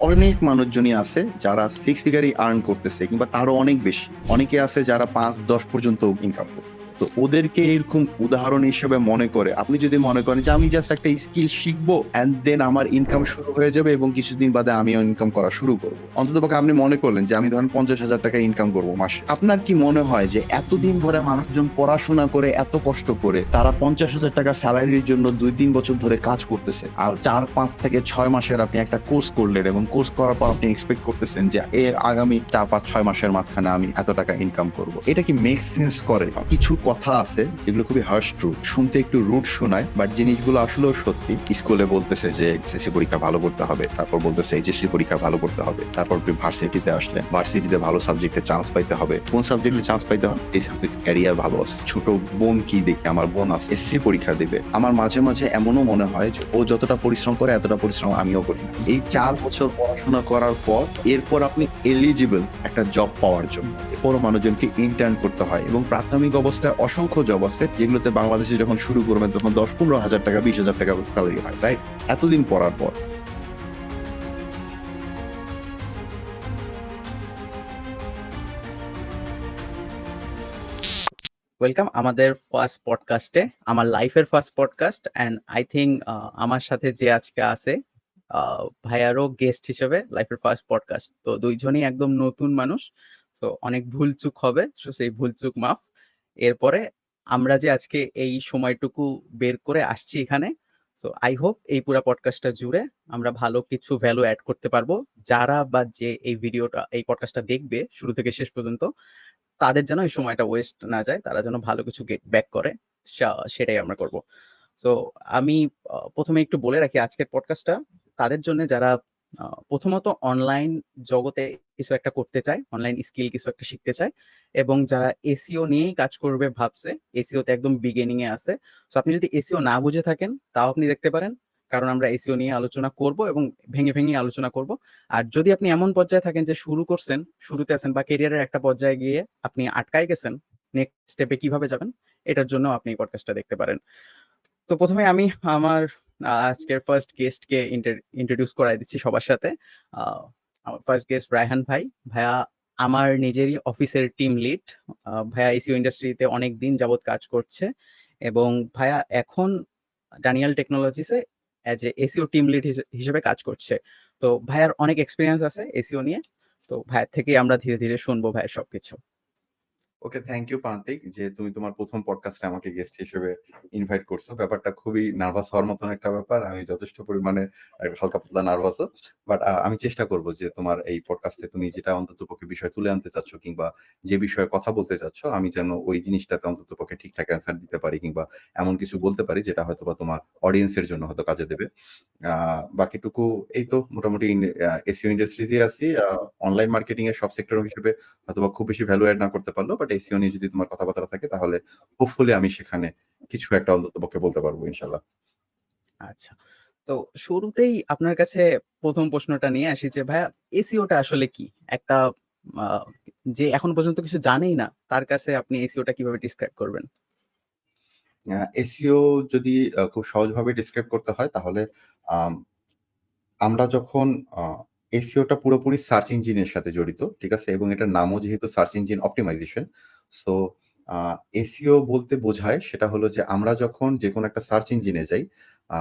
অনেক মানুষজনই আছে যারা 6 ফিগারই আর্ন করতেছে কিংবা তারও অনেক বেশি। অনেকে আছে যারা ৫-১০ পর্যন্ত ইনকাম করতেছে। তো ওদেরকে এরকম উদাহরণ হিসেবে মনে করে আপনি যদি মনে করেন যে আমি জাস্ট একটা স্কিল শিখবো অ্যান্ড দেন আমার ইনকাম শুরু হয়ে যাবে এবং কিছুদিন বাদে আমিও ইনকাম করা শুরু করব। অন্ততপক্ষে আপনি মনে করলেন যে আমি ধরেন ৳৫০,০০০ ইনকাম করব মাসে। আপনার কি মনে হয় যে এতদিন ধরে মানুষজন পড়াশোনা করে এত কষ্ট করে তারা ৳৫০,০০০ সেলারির জন্য ২-৩ বছর ধরে কাজ করতেছে। আর ৪-৫ থেকে ৬ মাসের আপনি একটা কোর্স করলেন এবং কোর্স করার পর আপনি এক্সপেক্ট করতেছেন যে এর আগামী ৪-৫-৬ মাসের মাঝখানে আমি এত টাকা ইনকাম করব। এটা কি মেক সেন্স করে? কিছু কথা আছে যেগুলো খুবই হার্শ ট্রুথ। শুনতে একটু রুড শোনায় বাট জিনিসগুলো আসলেও সত্যি। স্কুলে বলতেছে যে এসএসসি পরীক্ষা ভালো করতে হবে। তারপর বলতেছে এইচএসসি পরীক্ষা ভালো করতে হবে। তারপর আপনি ভার্সিটিতে আসলেন। ভার্সিটিতে ভালো সাবজেক্টে চান্স পাইতে হবে। কোন সাবজেক্টে চান্স পাইতে হবে? এই সাবজেক্টে ক্যারিয়ার ভালো আছে। ছোট বোন কি দেখি আমার বোন আছে এসএসসি পরীক্ষা দিবে। আমার মাঝে, মাঝে এমনও মনে হয় যে ও যতটা পরিশ্রম করে এতটা পরিশ্রম আমিও করি না। এই ৪ বছর পড়াশোনা করার পর এরপর আপনি এলিজিবল একটা জব পাওয়ার জন্য। এরপরও মানুষজনকে ইন্টার্ন করতে হয় এবং প্রাথমিক অবস্থায় অসংখ্য জব আছে যেগুলোতে বাংলাদেশে যখন শুরু করবেন তখন ১০-১৫ হাজার টাকা ২০,০০০ টাকা স্যালারি হয়, রাইট? এতদিন পড়ার পর। ওয়েলকাম আমাদের ফার্স্ট পডকাস্টে, আমার লাইফের first podcast. And I think আমার সাথে যে আজকে আছে ভাইয়ারও গেস্ট হিসেবে লাইফের ফার্স্ট পডকাস্ট। তো দুইজনই একদম নতুন মানুষ, তো অনেক ভুলচুক হবে, তো সেই ভুলচুক মাফ। এরপরে আমরা যে আজকে এই সময়টুকু বের করে আসছি এখানে, সো আই হোপ এই পুরো পডকাস্টটা জুড়ে আমরা ভালো কিছু ভ্যালু অ্যাড করতে পারবো। যারা বা যে এই পডকাস্টটা দেখবে শুরু থেকে শেষ পর্যন্ত, তাদের যেন এই সময়টা ওয়েস্ট না যায়, তারা যেন ভালো কিছু গেট ব্যাক করে, সেটাই আমরা করব। সো আমি প্রথমে একটু বলে রাখি আজকের পডকাস্টটা তাদের জন্য যারা প্রথমত অনলাইন জগতে কিছু একটা করতে চায়, অনলাইন স্কিল কিছু একটা শিখতে চায়, এবং যারা এসিও নিয়েই কাজ করবে ভাবছে, এসিওতে একদম বিগিনিং এ আছে। সো আপনি যদি এসিও না বুঝে থাকেন তাও আপনি দেখতে পারেন, কারণ আমরা এসিও নিয়ে আলোচনা করব এবং ভেঙে ভেঙে আলোচনা করব। আর যদি আপনি এমন পর্যায়ে থাকেন যে শুরু করছেন, শুরুতে আছেন, বা কেরিয়ারের একটা পর্যায়ে গিয়ে আপনি আটকায় গেছেন, নেক্সট স্টেপে কিভাবে যাবেন, এটার জন্য আপনি এই পডকাস্টটা দেখতে পারেন। তো প্রথমে আমি আমার আজকের ফার্স্ট গেস্টকে ইন্ট্রোডিউস করাই দিচ্ছি সবার সাথে। আহ, আমার ফার্স্ট গেস্ট রায়হান ভাই। ভাইয়া আমার নিজেরই অফিসের টিম লিড। ভাইয়া এসইও ইন্ডাস্ট্রিতে অনেক দিন যাবত কাজ করছে, এবং ভাইয়া এখন ডানিয়াল টেকনোলজিসে as a SEO team lead হিসেবে কাজ করছে। তো ভাইয়ার অনেক এক্সপিরিয়েন্স আছে এসইও নিয়ে। তো ভাইয়ার থেকেই আমরা ধীরে ধীরে শুনবো ভাইয়ের সবকিছু। ওকে, থ্যাংক ইউ প্রান্তিক যে তুমি তোমার প্রথম পডকাস্টে আমাকে গেস্ট হিসেবে ইনভাইট করছো। ব্যাপারটা খুবই নার্ভাস হওয়ার মতন একটা ব্যাপার। আমি যথেষ্ট পরিমাণে হালকা পাতলা নার্ভাসও। বাট আমি চেষ্টা করব যে তোমার এই পডকাস্টে তুমি যেটা অন্ততপক্ষে বিষয় তুলে আনতে চাচ্ছ কিংবা যে বিষয়ে কথা বলতে চাচ্ছ আমি যেন ওই জিনিসটাতে অন্ততপক্ষে ঠিকঠাক অ্যান্সার দিতে পারি কিংবা এমন কিছু বলতে পারি যেটা হয়তোবা তোমার অডিয়েন্সের জন্য হয়তো কাজে দেবে। বাকিটুকু এই তো মোটামুটি এসইও ইন্ডাস্ট্রিতে আছি। অনলাইন মার্কেটিং এর সব সেক্টর হিসেবে হয়তোবা খুব বেশি ভ্যালু এড না করতে পারলেও বাট এসইও নিয়ে যদি তোমার কথাবার্তা থাকে তাহলে হোপফুলি আমি সেখানে কিছু একটা অন্ততপক্ষে বলতে পারবো ইনশাআল্লাহ। আচ্ছা, তো শুরুতেই আপনার কাছে প্রথম প্রশ্নটা নিয়ে আসি যে ভাইয়া, এসইওটা আসলে কি? একটা আহ, যে এখন পর্যন্ত কিছু জানেই না, তার কাছে আপনি এসইওটা কিভাবে ডিসক্রাইব করবেন? এসইও যদি খুব সহজভাবে ডিসক্রাইব করতে হয় তাহলে আম আমরা যখন আ এসইওটা পুরোপুরি সার্চ ইঞ্জিনের সাথে জড়িত, ঠিক আছে? এবং এটার নামও যেহেতু সার্চ ইঞ্জিন অপ্টিমাইজেশন। সো আ এসইও বলতে বোঝায় সেটা হলো যে আমরা যখন যেকোনো একটা সার্চ ইঞ্জিনে যাই, আ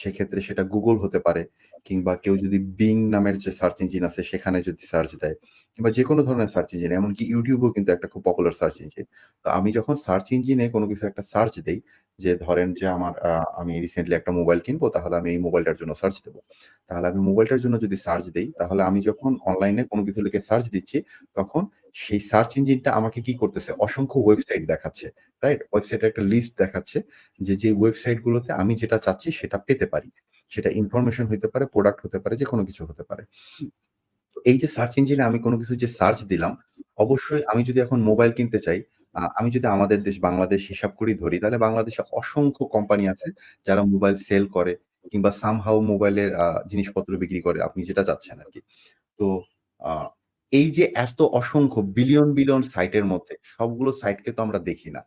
সেক্ষেত্রে সেটা Google হতে পারে কিংবা কেউ যদি Bing নামের যে সার্চ ইঞ্জিন আছে সেখানে যদি সার্চ দেয় কিংবা যেকোনো ধরনের সার্চ ইঞ্জিন এমনকি YouTube ও কিন্তু একটা খুব পপুলার সার্চ ইঞ্জিন। তো আমি যখন সার্চ ইঞ্জিনে কোনো কিছু একটা সার্চ দেই, যে ধরেন যে আমি রিসেন্টলি একটা মোবাইল কিনবো তাহলে আমি এই মোবাইলটার জন্য সার্চ দেব। তাহলে আমি মোবাইলটার জন্য যদি সার্চ দেই, তাহলে আমি যখন অনলাইনে কোনো কিছু লিখে সার্চ দিচ্ছি, তখন সেই সার্চ ইঞ্জিনটা আমাকে কি করতেছে? অসংখ্য ওয়েবসাইট দেখাচ্ছে। রাইট? ওয়েবসাইটের একটা লিস্ট দেখাচ্ছে যে ওয়েবসাইট গুলোতে আমি যেটা চাচ্ছি সেটা পেতে পারি। সেটা ইনফরমেশন হইতে পারে, প্রোডাক্ট হতে পারে, যেকোনো কিছু হতে পারে। তো এই যে সার্চ ইঞ্জিনে আমি কোনো কিছু যে সার্চ দিলাম, অবশ্যই আমি যদি এখন মোবাইল কিনতে চাই, আমি যদি আমাদের দেশ বাংলাদেশ হিসাব করেই ধরি, তাহলে বাংলাদেশে অসংখ্য কোম্পানি আছে যারা মোবাইল সেল করে কিংবা সামহাউ মোবাইলের জিনিসপত্র বিক্রি করে আপনি যেটা চাচ্ছেন আরকি। তো আ এই যে এত অসংখ্য বিলিয়ন, বিলিয়ন সাইটের মধ্যে সবগুলো সাইটকে তো আমরা দেখি না।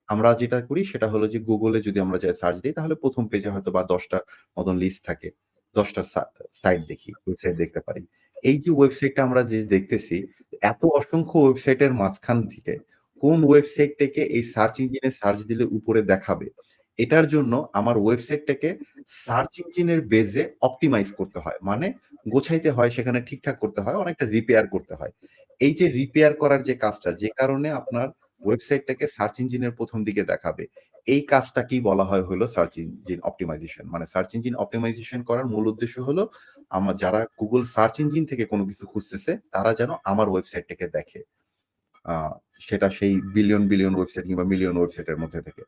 আমরা যেটা করি সেটা হলো যে Google এ যদি আমরা যাই সার্চ দেই তাহলে ১ম পেজে হয়তোবা ১০ টার মতন লিস্ট থাকে। ১০ টা সাইট দেখি, ওয়েবসাইট দেখতে পারি। এই যে ওয়েবসাইটটা আমরা যে দেখতেছি, এত অসংখ্য ওয়েবসাইটের মাঝখান থেকে কোন ওয়েবসাইটটাকে এই সার্চ ইঞ্জিনে সার্চ দিলে উপরে দেখাবে, এটার জন্য আমার ওয়েবসাইটটাকে সার্চ ইঞ্জিনের বেজে অপটিমাইজ করতে হয়। মানে গোছাইতে হয়, সেখানে ঠিকঠাক করতে হয়, অনেকটা রিপেয়ার করতে হয়। এই যে রিপেয়ার করার যে কাজটা, যে কারণে আপনার ওয়েবসাইটটাকে সার্চ ইঞ্জিনের ১ম দিকে দেখাবে। এই কাজটাকেই বলা হয় হলো সার্চ ইঞ্জিন অপটিমাইজেশন। মানে সার্চ ইঞ্জিন অপটিমাইজেশন করার মূল উদ্দেশ্য হলো যারা Google সার্চ ইঞ্জিন থেকে কোনো কিছু খুঁজতেছে, তারা যেন আমার ওয়েবসাইটটাকে দেখে। আ সেটা সেই বিলিয়ন, বিলিয়ন ওয়েবসাইট কিংবা মিলিয়ন ওয়েবসাইটের মধ্যে থেকে।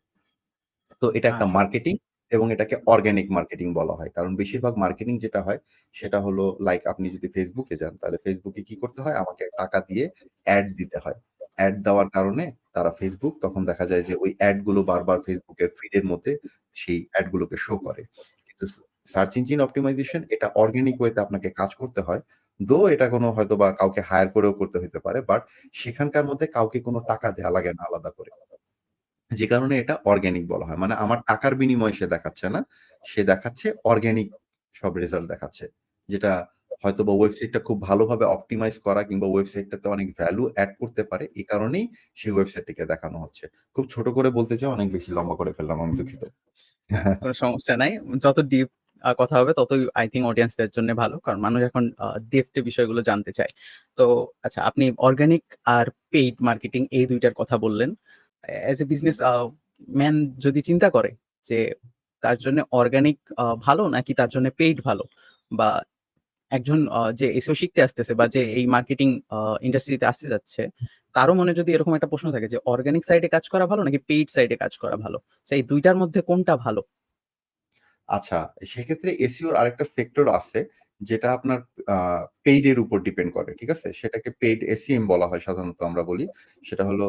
তো এটা একটা আচ্ছা। মার্কেটিং এবং এটাকে অর্গানিক মার্কেটিং বলা হয়। কারণ বেশিরভাগ মার্কেটিং যেটা হয় সেটা হলো লাইক আপনি যদি Facebook এ যান তাহলে Facebook এ কি করতে হয়? আমাকে টাকা দিয়ে অ্যাড দিতে হয়। অ্যাড দেওয়ার কারণে তারা Facebook তখন দেখা যায় যে ওই অ্যাড গুলো বারবার Facebook এর ফিড এর মধ্যে সেই অ্যাড গুলোকে শো করে। কিন্তু সার্চ ইঞ্জিন অপটিমাইজেশন এটা অর্গানিক ওয়েতে আপনাকে কাজ করতে হয়। এটা কোনো হয়তোবা কাউকে হায়ার করেও করতে হইতে পারে। বাট সেখানকার মধ্যে কাউকে কোনো টাকা দেয়া লাগে না আলাদা করে। যে কারণে এটা অর্গানিক বলা হয়। মানে আমার টাকার বিনিময়ে সে দেখাচ্ছে না। সে দেখাচ্ছে অর্গানিক সব রেজাল্ট দেখাচ্ছে। যেটা হয়তোবা ওয়েবসাইটটা খুব ভালোভাবে অপটিমাইজ করা কিংবা ওয়েবসাইটটাতে অনেক ভ্যালু এড করতে পারে। এই কারণেই সেই ওয়েবসাইটটিকে দেখানো হচ্ছে। খুব ছোট করে বলতে চাই, অনেক বেশি লম্বা করে ফেললাম। আমি দুঃখিত। কোনো সমস্যা নাই। যত ডিপ কথা হবে ততই আই থিংক অডিয়েন্সদের জন্য ভালো। কারণ মানুষ এখন ডেপথ এ বিষয়গুলো জানতে চায়। তো আচ্ছা, আপনি অর্গানিক আর পেইড মার্কেটিং এই ২ টার কথা বললেন। অ্যাজ এ বিজনেস ম্যান যদি চিন্তা করে যে তার জন্য অর্গানিক ভালো নাকি তার জন্য পেইড ভালো? বা একজন যে এসইও শিখতে আসতেছে বা যে এই মার্কেটিং ইন্ডাস্ট্রিতে আসতে যাচ্ছে, তারও মনে যদি এরকম একটা প্রশ্ন থাকে যে অর্গানিক সাইডে কাজ করা ভালো নাকি পেইড সাইডে কাজ করা ভালো? তো এই ২ টার মধ্যে কোনটা ভালো? আচ্ছা, সেক্ষেত্রে এসইওর আরেকটা সেক্টর আছে যেটা আপনার আ পেইড এর উপর ডিপেন্ড করে। ঠিক আছে? সেটাকে পেইড এসইএম বলা হয় সাধারণত আমরা বলি। সেটা হলো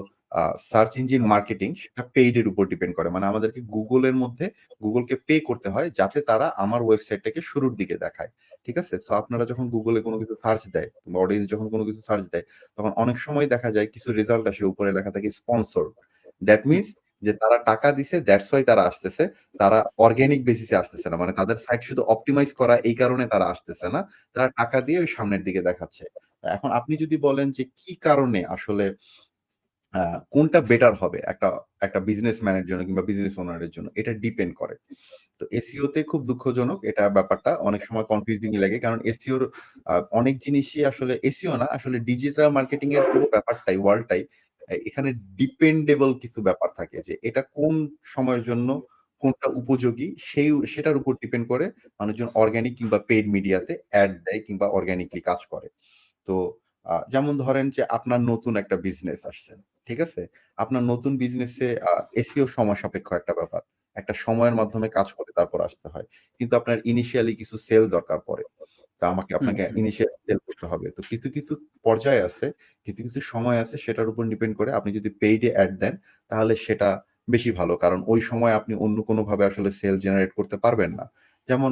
সার্চ ইঞ্জিন মার্কেটিং, সেটা পেইড এর উপর ডিপেন্ড করে। মানে আমাদেরকে Google এর মধ্যে Google কে পে করতে হয় যাতে তারা আমার ওয়েবসাইটটাকে শুরুর দিকে দেখায়। ঠিক আছে? সো আপনারা যখন Google এ কোনো কিছু সার্চ দেয় বা অডিয়েন্স যখন কোনো কিছু সার্চ দেয়, তখন অনেক সময় দেখা যায় কিছু রেজাল্ট আসে উপরে লেখা থাকে স্পন্সরড। দ্যাট হুম, মিনস যে তারা টাকা দিছে, দ্যাটস ওয়াই তারা আসতেছে। তারা অর্গানিক বেসিস এ আসতেছে না। মানে তাদের সাইট শুধু অপটিমাইজ করা এই কারণে তারা আসতেছে না। তারা টাকা দিয়ে ওই সামনের দিকে দেখাচ্ছে। এখন আপনি যদি বলেন যে কি কারণে আসলে আ কোনটা বেটার হবে একটা একটা বিজনেসম্যানের জন্য কিংবা বিজনেস ওনার এর জন্য, এটা ডিপেন্ড করে। তো এসইও তে খুব দুঃখজনক এটা ব্যাপারটা অনেক সময় কনফিউজিং লাগে। কারণ এসইওর অনেক জিনিসই আসলে এসইও না, আসলে ডিজিটাল মার্কেটিং এর পুরো ব্যাপারটাই ওয়ার্লডটাই এখানে ডিপেন্ডেবল কিছু ব্যাপার থাকে যে এটা কোন সময়ের জন্য কোনটা উপযোগী সেটার উপর ডিপেন্ড করে মানুষজন অর্গানিক কিংবা পেইড মিডিয়াতে এড দেয় কিংবা অর্গানিকলি কাজ করে। তো যেমন ধরেন যে আপনার নতুন একটা বিজনেস আসছে। ঠিক আছে? আপনার নতুন বিজনেসে এসইও সময় সাপেক্ষ একটা ব্যাপার। একটা সময়ের মাধ্যমে কাজ করে তারপর আসতে হয়। কিন্তু আপনার ইনিশিয়ালি কিছু সেল দরকার পড়ে। তো হুম, আপনাকে হুম, ইনিশিয়াল সেল করতে হবে। তো কিছু, কিছু পর্যায় আছে, কিছু, কিছু সময় আছে সেটার উপর ডিপেন্ড করে আপনি যদি পেইড এ এড দেন তাহলে সেটা বেশি ভালো। কারণ ওই সময় আপনি অন্য কোনভাবে আসলে সেল জেনারেট করতে পারবেন না। যেমন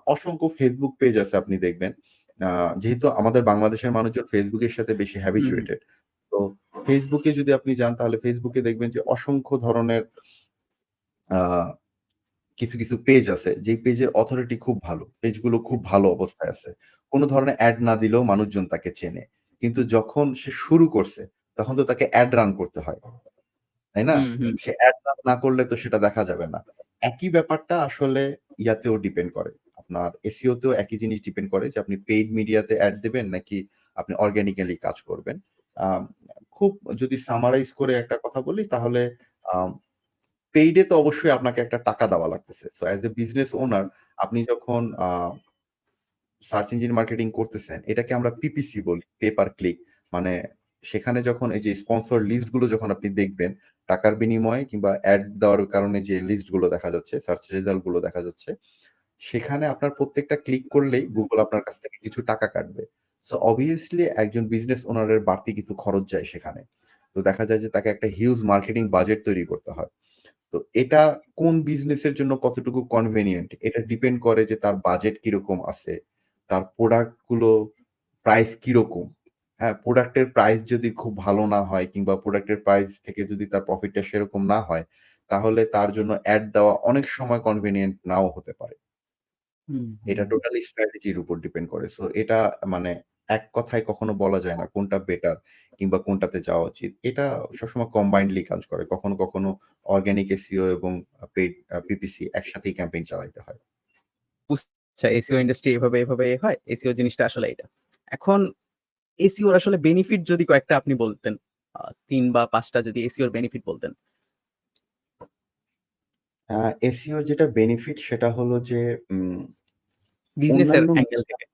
অসংখ্য Facebook পেজ আছে আপনি দেখবেন। আ যেহেতু আমাদের বাংলাদেশের মানুষজন Facebook এর সাথে বেশি হুম, হুম, হ্যাবিচুয়েটেড। তো Facebook এ যদি আপনি যান তাহলে Facebook এ দেখবেন যে অসংখ্য ধরনের আ কিছু, কিছু পেজ আছে যেই পেজের অথরিটি খুব ভালো। পেজগুলো খুব ভালো অবস্থায় আছে। কোন ধরনের এড না দিলেও মানুষজন তাকে চেনে। কিন্তু যখন সে শুরু করছে তখন তো তাকে এড রান করতে হয়। তাই না? হুম, হুম, সে এড রান না করলে তো সেটা দেখা যাবে না। একই ব্যাপারটা আসলে ইয়াতেও ডিপেন্ড করে। আপনার এসইও তেও একই জিনিস ডিপেন্ড করে যে আপনি পেইড মিডিয়াতে এড দিবেন নাকি আপনি অর্গানিক্যালি কাজ করবেন। আম খুব যদি সামারাইজ করে একটা কথা বলি তাহলে আম পেইড এ তো অবশ্যই আপনাকে একটা টাকা দেওয়া লাগতেছে। So S A business owner আপনি যখন সার্চ ইঞ্জিন মার্কেটিং করতেছেন, এটাকে আমরা পিপিসি বলি, পে পার ক্লিক। মানে সেখানে যখন এই যে স্পন্সর লিস্ট গুলো যখন আপনি দেখবেন, টাকার বিনিময়ে কিংবা এড দেওয়ার কারণে যে লিস্ট গুলো দেখা যাচ্ছে, সার্চ রেজাল্ট গুলো দেখা যাচ্ছে, সেখানে আপনার প্রত্যেকটা ক্লিক করলেই Google আপনার কাছ থেকে কিছু টাকা কাটবে। সো obviously একজন বিজনেস ওনার এর বাড়তি কিছু খরচ যায় সেখানে। তো দেখা যায় যে তাকে একটা হিউজ মার্কেটিং বাজেট তৈরি করতে হয়। তো এটা কোন বিজনেসের জন্য কতটুকু কনভেনিয়েন্ট এটা ডিপেন্ড করে যে তার বাজেট কিরকম আছে, তার প্রোডাক্ট গুলো প্রাইস কিরকম। হ্যাঁ, প্রোডাক্টের প্রাইস যদি খুব ভালো না হয় কিংবা প্রোডাক্টের প্রাইস থেকে যদি তার প্রফিটটা সেরকম না হয়, তাহলে তার জন্য এড দেওয়া অনেক সময় কনভেনিয়েন্ট নাও হতে পারে। হুম, এটা হুম। টোটালি স্ট্র্যাটেজির উপর ডিপেন্ড করে। সো এটা মানে এক কথায় কখনো বলা যায় না কোনটা বেটার কিংবা কোনটাতে যাওয়া উচিত। এটা সবসময় কম্বাইন্ডলি কাজ করে। কখনো, কখনো অর্গানিক এসইও এবং পেইড পিপিসি একসাথেই ক্যাম্পেইন চালাইতে হয়। আচ্ছা, এসইও ইন্ডাস্ট্রি এভাবে হয়। এসইও জিনিসটা আসলে এটা। এখন এসইওর আসলে বেনিফিট যদি কয়েকটা আপনি বলতেন। ৩ বা ৫ টা যদি এসইওর বেনিফিট বলতেন। আ এসইওর যেটা বেনিফিট সেটা হলো যে উম বিজনেসের অন্যান্য অ্যাঙ্গেল থেকে।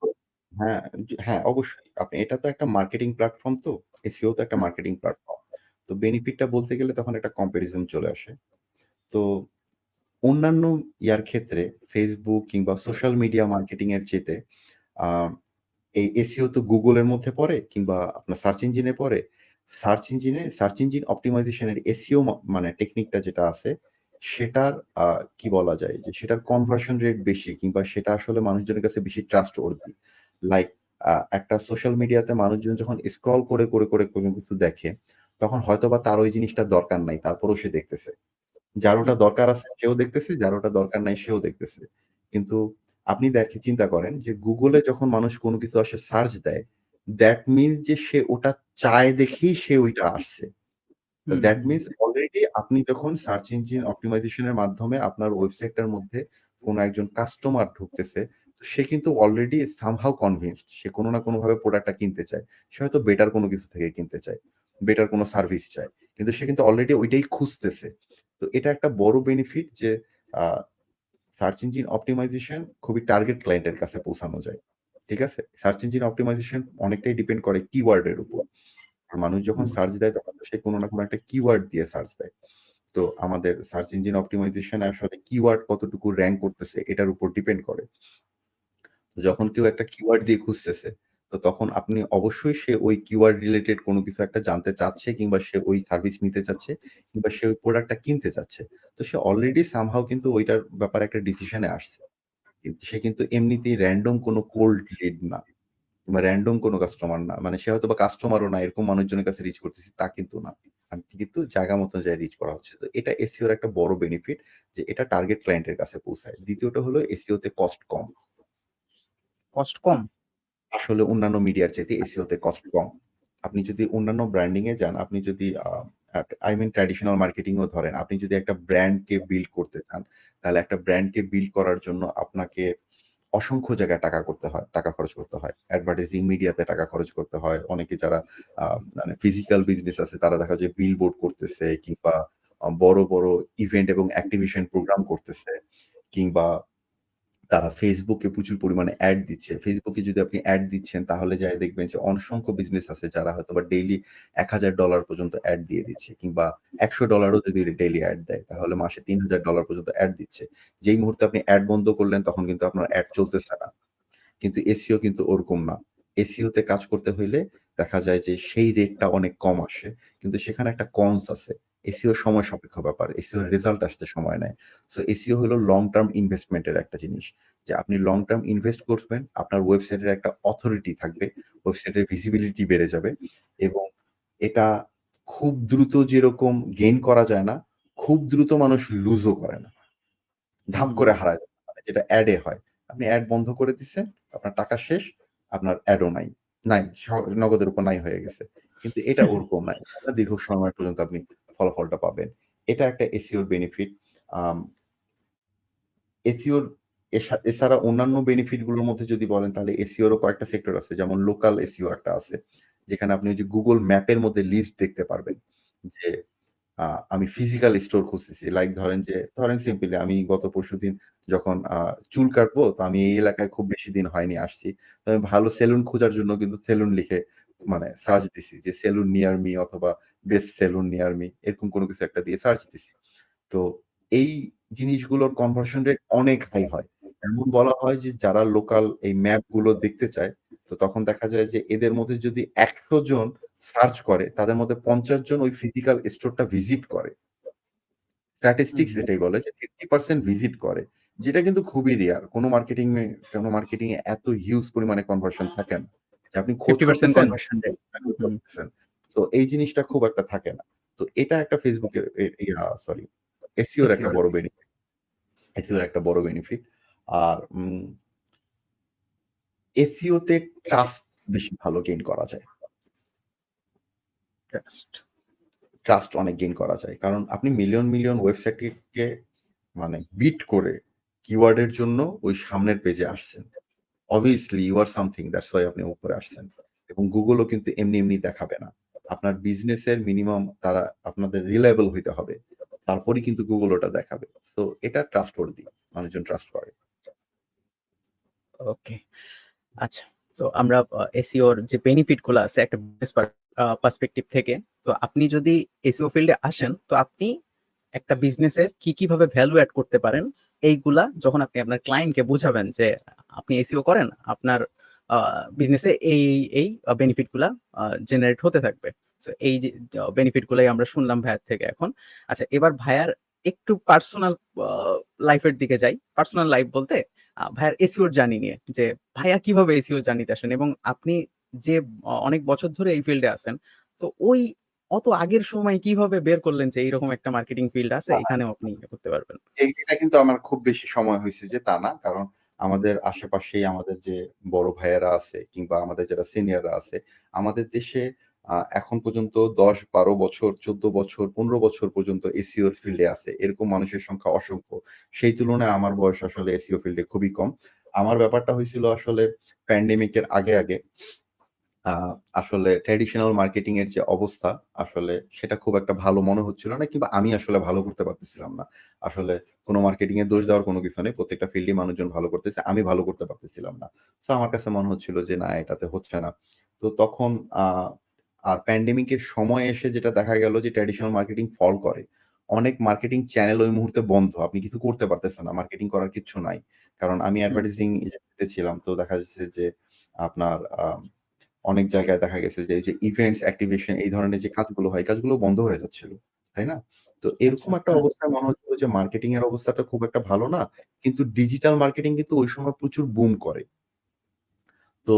হ্যাঁ, হ্যাঁ, অবশ্যই। এটা তো একটা মার্কেটিং প্ল্যাটফর্ম তো। এসইও তো একটা হুম, মার্কেটিং প্ল্যাটফর্ম। তো বেনিফিটটা বলতে গেলে তখন একটা কম্পারিজন চলে আসে। তো অন্যান্য ইয়ার ক্ষেত্রে Facebook কিংবা সোশ্যাল মিডিয়া মার্কেটিং এর চেয়ে আ এই এসইও তো Google এর মধ্যে পড়ে কিংবা আপনার সার্চ ইঞ্জিনে পড়ে। সার্চ ইঞ্জিন অপ্টিমাইজেশন এর এসইও মানে টেকনিকটা যেটা আছে, সেটার আ কি বলা যায় যে সেটার কনভার্সন রেট বেশি কিংবা সেটা আসলে মানুষজনের কাছে বেশি ট্রাস্টওর্দি। লাইক একটা সোশ্যাল মিডিয়াতে মানুষজন যখন স্ক্রল করে কোনো কিছু দেখে, তখন হয়তোবা তার ওই জিনিসটার দরকার নাই। তারপরেও সে দেখতেছে। যার ওটা হুম, দরকার আছে সেও দেখতেছে, যার ওটা দরকার নাই সেও দেখতেছে। কিন্তু আপনি চিন্তা করেন যে Google এ যখন মানুষ কোনো কিছু আসে সার্চ দেয়, দ্যাট মিনস যে সে ওটা চায় দেখেই সে ওইটা আসছে। তো হুম, দ্যাট হুম, মিনস অলরেডি আপনি যখন সার্চ ইঞ্জিন অপ্টিমাইজেশন এর মাধ্যমে আপনার ওয়েবসাইটটার মধ্যে কোন একজন কাস্টমার ঢুকতেছে, তো সে কিন্তু অলরেডি সামহাউ কনভিন্সড সে কোন না কোনভাবে প্রোডাক্টটা কিনতে চায়। সে হয়তো বেটার কোন কিছু থেকে কিনতে চায়। বেটার কোন সার্ভিস চায়। কিন্তু সে কিন্তু অলরেডি ওইটাই খুঁজতেছে। তো এটা একটা বড় বেনিফিট যে আ সার্চ ইঞ্জিন অপ্টিমাইজেশন খুবই টার্গেট ক্লায়েন্টের কাছে পৌঁছানো যায়। ঠিক আছে? সার্চ ইঞ্জিন অপ্টিমাইজেশন অনেকটাই ডিপেন্ড করে কিওয়ার্ড এর উপর। আর মানুষ যখন হুম, সার্চ দেয় তখন তো সে কোন না কোন একটা কিওয়ার্ড দিয়ে সার্চ দেয়। তো আমাদের সার্চ ইঞ্জিন অপ্টিমাইজেশন এ আসলে কিওয়ার্ড কতটুকু র‍্যাংক করতেছে এটার উপর ডিপেন্ড করে। তো যখন কেউ একটা কিওয়ার্ড দিয়ে খুঁজতেছে, তো তখন আপনি অবশ্যই সে ওই কিওয়ার্ড রিলেটেড কোন কিছু একটা জানতে চাচ্ছে কিংবা সে ওই সার্ভিস নিতে চাচ্ছে কিংবা সে ওই প্রোডাক্টটা কিনতে চাচ্ছে। তো সে অলরেডি সামহাউ কিন্তু ওইটার ব্যাপারে একটা ডিসিশন এ আসছে। সে কিন্তু এমনিতেই র‍্যান্ডম কোন কোল্ড লিড না। কিংবা র‍্যান্ডম কোন কাস্টমার না। মানে সে হয়তোবা কাস্টমারও না, এরকম মানুষজনের কাছে রিচ করতেছি তা কিন্তু না। আপনি কিন্তু জায়গা মতো যায় রিচ করা হচ্ছে। তো এটা এসইও এর একটা বড় বেনিফিট যে এটা টার্গেট ক্লায়েন্টের কাছে পৌঁছায়। দ্বিতীয়টা হলো এসইও তে কস্ট কম। কস্ট কম? আসলে অন্যান্য মিডিয়ার চাইতে এসইও তে কস্ট কম। আপনি যদি অন্যান্য ব্র্যান্ডিং এ যান, আপনি যদি আই মিন ট্র্যাডিশনাল মার্কেটিং ও ধরেন, আপনি যদি একটা ব্র্যান্ডকে বিল্ড করতে চান, তাহলে একটা ব্র্যান্ডকে বিল্ড করার জন্য আপনাকে অসংখ্য জায়গায় টাকা খরচ করতে হয়। অ্যাডভার্টাইজিং মিডিয়াতে টাকা খরচ করতে হয়। অনেকে যারা আ মানে ফিজিক্যাল বিজনেস আছে তারা দেখা যায় বিলবোর্ড করতেছে কিংবা বড় ইভেন্ট এবং অ্যাক্টিভেশন প্রোগ্রাম করতেছে। কিংবা তারা Facebook এ প্রচুর পরিমাণে অ্যাড দিচ্ছে। Facebook এ যদি আপনি অ্যাড দিচ্ছেন তাহলে যায়া দেখবেন যে অসংখ্য বিজনেস আছে যারা হয়তোবা ডেইলি $১,০০০ পর্যন্ত অ্যাড দিয়ে দিচ্ছে কিংবা $১০০ ও যদি ডেইলি অ্যাড দেয় তাহলে মাসে $৩,০০০ পর্যন্ত অ্যাড দিচ্ছে। যেই মুহূর্তে আপনি অ্যাড বন্ধ করলেন তখন কিন্তু আপনার অ্যাড চলতেছে না। কিন্তু এসইও কিন্তু ওরকম না। এসইও তে কাজ করতে হইলে দেখা যায় যে সেই রেটটা অনেক কম আসে। কিন্তু সেখানে একটা কনস আছে। এসইও সময় সাপেক্ষ ব্যাপার। এসইও রেজাল্ট আসতে সময় নেয়। সো এসইও হলো লং টার্ম ইনভেস্টমেন্ট এর একটা জিনিস। যে আপনি লং টার্ম ইনভেস্ট করবেন, আপনার ওয়েবসাইটের একটা অথরিটি থাকবে। ওয়েবসাইটের ভিজিবিলিটি বেড়ে যাবে এবং এটা খুব দ্রুত যেরকম গেইন করা যায় না, খুব দ্রুত মানুষ লুজও করে না। ধাপ হুম, করে হারায় যায়। মানে যেটা এড এ হয়। আপনি এড বন্ধ করে দিচ্ছেন, আপনার টাকা শেষ, আপনার এডও নাই। নাই, নগদের উপর নাই হয়ে গেছে। কিন্তু এটা ওরকম না। এটা দীর্ঘ সময় পর্যন্ত আপনি ফলাফলটা পাবেন। এটা একটা এসইও র বেনিফিট। আম এসইওর এছাড়া অন্যান্য বেনিফিট গুলোর মধ্যে যদি বলেন তাহলে এসইও এরও কয়েকটা সেক্টর আছে। যেমন লোকাল এসইও একটা আছে। যেখানে আপনি ওই যে Google ম্যাপের মধ্যে লিস্ট দেখতে পারবেন। যে আ আমি ফিজিক্যাল স্টোর খুঁজতেছি। লাইক ধরেন সিম্পলি আমি গত পরশুদিন যখন চুল কাটবো, তো আমি এই এলাকায় খুব বেশি দিন হয়নি আসছি। তো আমি ভালো সেলুন খোঁজার জন্য কিন্তু সেলুন লিখে মানে সার্চ দিছি যে সেলুন নিয়ার মি অথবা বেস্ট সেলুন নিয়ার মি এরকম কোনো কিছু একটা দিয়ে সার্চ দিছি। তো এই জিনিসগুলোর কনভার্সন রেট অনেক হাই হয়। এমন বলা হয় যে যারা লোকাল এই ম্যাপ গুলো দেখতে চায়, তো তখন দেখা যায় যে এদের মধ্যে যদি ১০০ জন সার্চ করে, তাদের মধ্যে ৫০ জন ওই ফিজিক্যাল স্টোরটা ভিজিট করে। হুম, স্ট্যাটিস্টিকস হুম। এটাই বলে যে 50% ভিজিট করে। যেটা কিন্তু খুবই রেয়ার। কোন মার্কেটিং এ এত হিউজ পরিমাণে কনভার্সন থাকে না। যে আপনি খোঁজ 50% করতেছেন, কনভার্সন রেট। হুম, করতেছেন। সো এই জিনিসটা খুব একটা থাকে না। তো এটা একটা Facebook এর সরি এসইও এর একটা এসইওর। বড় বেনিফিট। এসইও এর একটা বড় বেনিফিট। আর SEO তে ট্রাস্ট বেশি ভালো গেইন করা যায়। ট্রাস্ট। ট্রাস্ট অনেক গেইন করা যায়। কারণ আপনি মিলিয়ন ওয়েবসাইটকে মানে বিট করে কিওয়ার্ডের জন্য ওই সামনের পেজে আসছেন। obviously you are something that's why আপনি উপরে আসছেন। এবং Google ও কিন্তু এমনি দেখাবে না। আপনার বিজনেসের মিনিমাম তারা আপনাদের রিলায়েবল হইতে হবে। তারপরেই কিন্তু Google ওটা দেখাবে। সো এটা ট্রাস্টওয়ার্দি। মানুষজন ট্রাস্ট করে। ওকে। আচ্ছা। তো আমরা SEO র যে বেনিফিট গুলো আছে একটা বিজনেস পার্সপেক্টিভ থেকে, তো আপনি যদি SEO ফিল্ডে আসেন, তো আপনি একটা বিজনেসের কিভাবে ভ্যালু এড করতে পারেন, এইগুলা যখন আপনি আপনার ক্লায়েন্টকে বুঝাবেন যে আপনি SEO করেন, আপনার বিজনেসে এই বেনিফিট গুলা জেনারেট হতে থাকবে। সো এই যে বেনিফিট গুলাই আমরা শুনলাম ভাইয়ার থেকে এখন। আচ্ছা, এবার ভাইয়ার একটু পার্সোনাল লাইফের দিকে যাই। পার্সোনাল লাইফ বলতে ভাইয়ার SEO র জার্নি নিয়ে, যে ভাইয়া কিভাবে SEO জার্নিতে আসেন এবং আপনি যে অনেক বছর ধরে এই ফিল্ডে আছেন, তো ওই অত আগের সময় কিভাবে বের করলেন যে এইরকম একটা মার্কেটিং ফিল্ড আছে, এখানেও আপনি ইয়ে করতে পারবেন? এটা কিন্তু আমার খুব বেশি সময় হইছে যে তা না। কারণ আমাদের আশেপাশেই আমাদের যে বড় ভাইয়েরা আছে কিংবা আমাদের যারা সিনিয়ররা আছে, আমাদের দেশে এখন পর্যন্ত ১০, ১২ বছর, ১৪ বছর, ১৫ বছর পর্যন্ত এসইও র ফিল্ডে আছে। এরকম মানুষের সংখ্যা অসংখ্য। সেই তুলনায় আমার বয়স আসলে এসইও ফিল্ডে খুবই কম। আমার ব্যাপারটা হয়েছিল আসলে প্যান্ডেমিক এর আগে। আ আসলে ট্র্যাডিশনাল মার্কেটিং এর যে অবস্থা, আসলে সেটা খুব একটা ভালো মনে হচ্ছিল না কিংবা আমি আসলে ভালো করতে পারতেছিলাম না। আসলে কোন মার্কেটিং এ দোষ দেওয়ার কোন কিছু নেই। প্রত্যেকটা ফিল্ডেই মানুষজন ভালো করতেছে। আমি ভালো করতে পারতেছিলাম না। সো আমার কাছে মনে হচ্ছিল যে না এটাতে হচ্ছে না। তো তখন আ আর প্যান্ডেমিক এর সময় এসে যেটা দেখা গেল যে ট্র্যাডিশনাল মার্কেটিং ফল করে। অনেক মার্কেটিং চ্যানেল ওই মুহূর্তে বন্ধ। আপনি কিছু করতে পারতেছেন না। মার্কেটিং করার কিচ্ছু নাই। কারণ আমি হুম, অ্যাডভার্টাইজিং এজেন্সিতে ছিলাম। তো দেখা যাচ্ছে যে আপনার অনেক জায়গায় দেখা গেছে যে এই যে ইভেন্টস অ্যাক্টিভেশন এই ধরনের যে কাজগুলো হয়, এই কাজগুলো বন্ধ হয়ে যাচ্ছিল। তাই না? তো আচ্ছা, এরকম একটা হুম, অবস্থায় মনে হচ্ছিল যে মার্কেটিং এর অবস্থাটা খুব একটা ভালো না। কিন্তু ডিজিটাল মার্কেটিং কিন্তু ওই সময় প্রচুর বুম করে। তো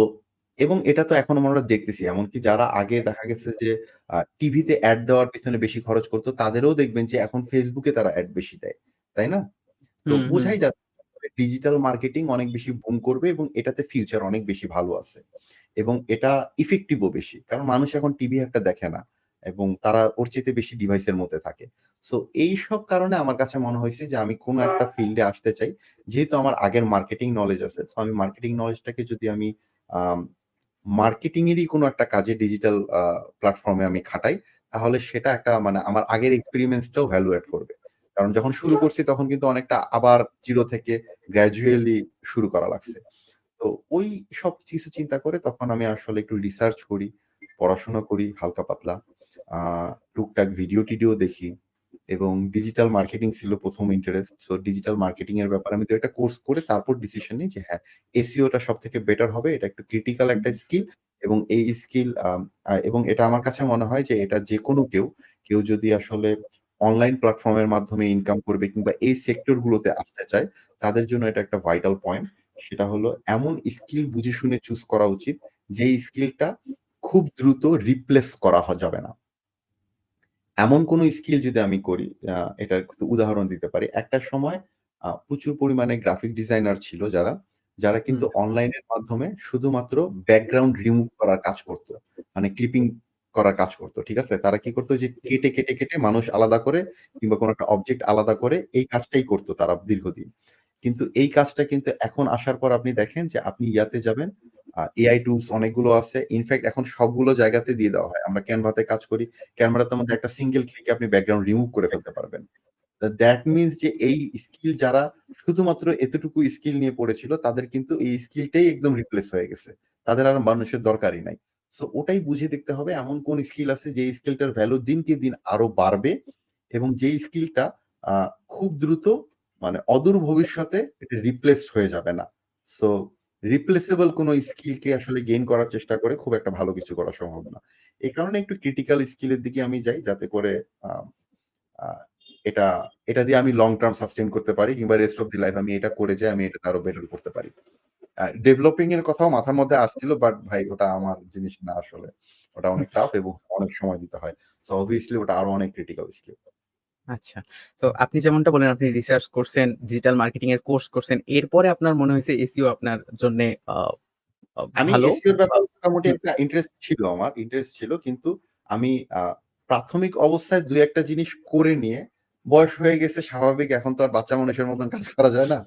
এবং এটা তো এখনো আমরা দেখতেছি। এমনকি যারা আগে দেখা গেছে যে টিভিতে এড দেওয়ার পেছনে বেশি খরচ করত, তাদেরও দেখবেন যে এখন Facebook এ তারা এড বেশি দেয়। তাই না? তো হুম, হুম, বোঝাই যাচ্ছে ডিজিটাল মার্কেটিং অনেক বেশি বুম করবে এবং এটাতে ফিউচার অনেক বেশি ভালো আছে। এবং এটা ইফেক্টিভ ও বেশি। কারণ মানুষ এখন টিভি একটা দেখে না। এবং তারা ওর চাইতে বেশি ডিভাইসের মধ্যে থাকে। সো এইসব কারণে আমার কাছে মনে হইছে যে আমি কোন একটা ফিল্ডে আসতে চাই। যেহেতু আমার আগের মার্কেটিং নলেজ আছে। সো আমি মার্কেটিং নলেজটাকে যদি আমি আম মার্কেটিং এরই কোনো একটা কাজে ডিজিটাল প্ল্যাটফর্ম এ আমি খাটাই, তাহলে সেটা একটা মানে আমার আগের এক্সপেরিয়েন্স টাও ভ্যালু এড করবে। কারণ যখন শুরু করছি তখন কিন্তু অনেকটা আবার 0 থেকে গ্র্যাজুয়ালি শুরু করা লাগছে। তো ওই সব কিছু চিন্তা করে তখন আমি আসলে একটু রিসার্চ করি, পড়াশোনা করি হালকা পাতলা। আ টুকটাক ভিডিও-টিডিও দেখি এবং ডিজিটাল মার্কেটিং ছিল ১ম ইন্টারেস্ট। সো ডিজিটাল মার্কেটিং এর ব্যাপারে আমি ২ একটা কোর্স করে তারপর ডিসিশন নিই যে হ্যাঁ, এসইও টা সবথেকে বেটার হবে। এটা একটু ক্রিটিক্যাল একটা স্কিল এবং এই স্কিল এবং এটা আমার কাছে মনে হয় যে এটা যেকোনো কেউ যদি আসলে অনলাইন প্ল্যাটফর্ম এর মাধ্যমে ইনকাম করবে কিংবা এই সেক্টর গুলোতে আসতে চায়, তাদের জন্য এটা একটা ভাইটাল পয়েন্ট। সেটা হলো এমন স্কিল বুঝে শুনে চুজ করা উচিত, যেই স্কিলটা খুব দ্রুত রিপ্লেস করা যাবে না। এমন কোন স্কিল যদি আমি করি, এটার কিছু উদাহরণ দিতে পারি। একটা সময় প্রচুর পরিমাণে গ্রাফিক ডিজাইনার ছিল যারা হুম, কিন্তু অনলাইনের মাধ্যমে শুধুমাত্র ব্যাকগ্রাউন্ড রিমুভ করার কাজ করত। মানে ক্লিপিং করার কাজ করত। ঠিক আছে? তারা কি করত যে কেটে মানুষ আলাদা করে কিংবা কোন একটা অবজেক্ট আলাদা করে এই কাজটাই করত তারা দীর্ঘদিন। কিন্তু এই কাজটা কিন্তু এখন আসার পর আপনি দেখেন যে আপনি ইয়াতে যাবেন, এআই টুলস অনেকগুলো আছে। ইনফেক্ট এখন সবগুলো জায়গাতে দিয়ে দেওয়া হয়। আমরা Canva তে কাজ করি। Canva তে মধ্যে একটা সিঙ্গেল ক্লিকে আপনি ব্যাকগ্রাউন্ড রিমুভ করে ফেলতে পারবেন। দ্যাট মিনস যে এই স্কিল যারা শুধুমাত্র এতটুকু স্কিল নিয়ে পড়েছিল, তাদের কিন্তু এই স্কিলটাই একদম রিপ্লেস হয়ে গেছে। তাদের আর মানুষের দরকারই নাই। সো ওটাই বুঝে দেখতে হবে এমন কোন স্কিল আছে যে স্কিলটার ভ্যালু দিনকে দিন আরো বাড়বে এবং যেই স্কিলটা আ খুব দ্রুত মানে অদূর ভবিষ্যতে এটা রিপ্লেসড হয়ে যাবে না। সো রিপ্লেসেবল কোন স্কিলকে আসলে গেইন করার চেষ্টা করে খুব একটা ভালো কিছু করা সম্ভব না। এই কারণে একটু ক্রিটিক্যাল স্কিল এর দিকে আমি যাই যাতে করে আ আ এটা এটা দিয়ে আমি লং টার্ম সাস্টেইন করতে পারি কিংবা রেস্ট অফ দি লাইফ আমি এটা করে যাই, আমি এটাতে আরো বেটার করতে পারি। ডেভেলপিং এর কথাও মাথার মধ্যে আসছিল বাট ভাই ওটা আমার জিনিস না আসলে। ওটা হুম। অনেক টাফ এবং অনেক সময় দিতে হয়। সো obviously ওটা আরো অনেক ক্রিটিক্যাল স্কিল। আচ্ছা। তো আপনি যেমনটা বললেন, আপনি রিসার্চ করছেন, ডিজিটাল মার্কেটিং এর কোর্স করছেন। এরপরে আপনার মনে হইছে SEO আপনার জন্যে আমি ভালো এসইওর ব্যাপারে মোটামুটি হুম, একটা ইন্টারেস্ট ছিল। কিন্তু আমি প্রাথমিক অবস্থায় ২-১ টা জিনিস করে নিয়ে বয়স হয়ে গেছে স্বাভাবিক, এখন তো আর বাচ্চা মানুষের মতন কাজ করা যায় না।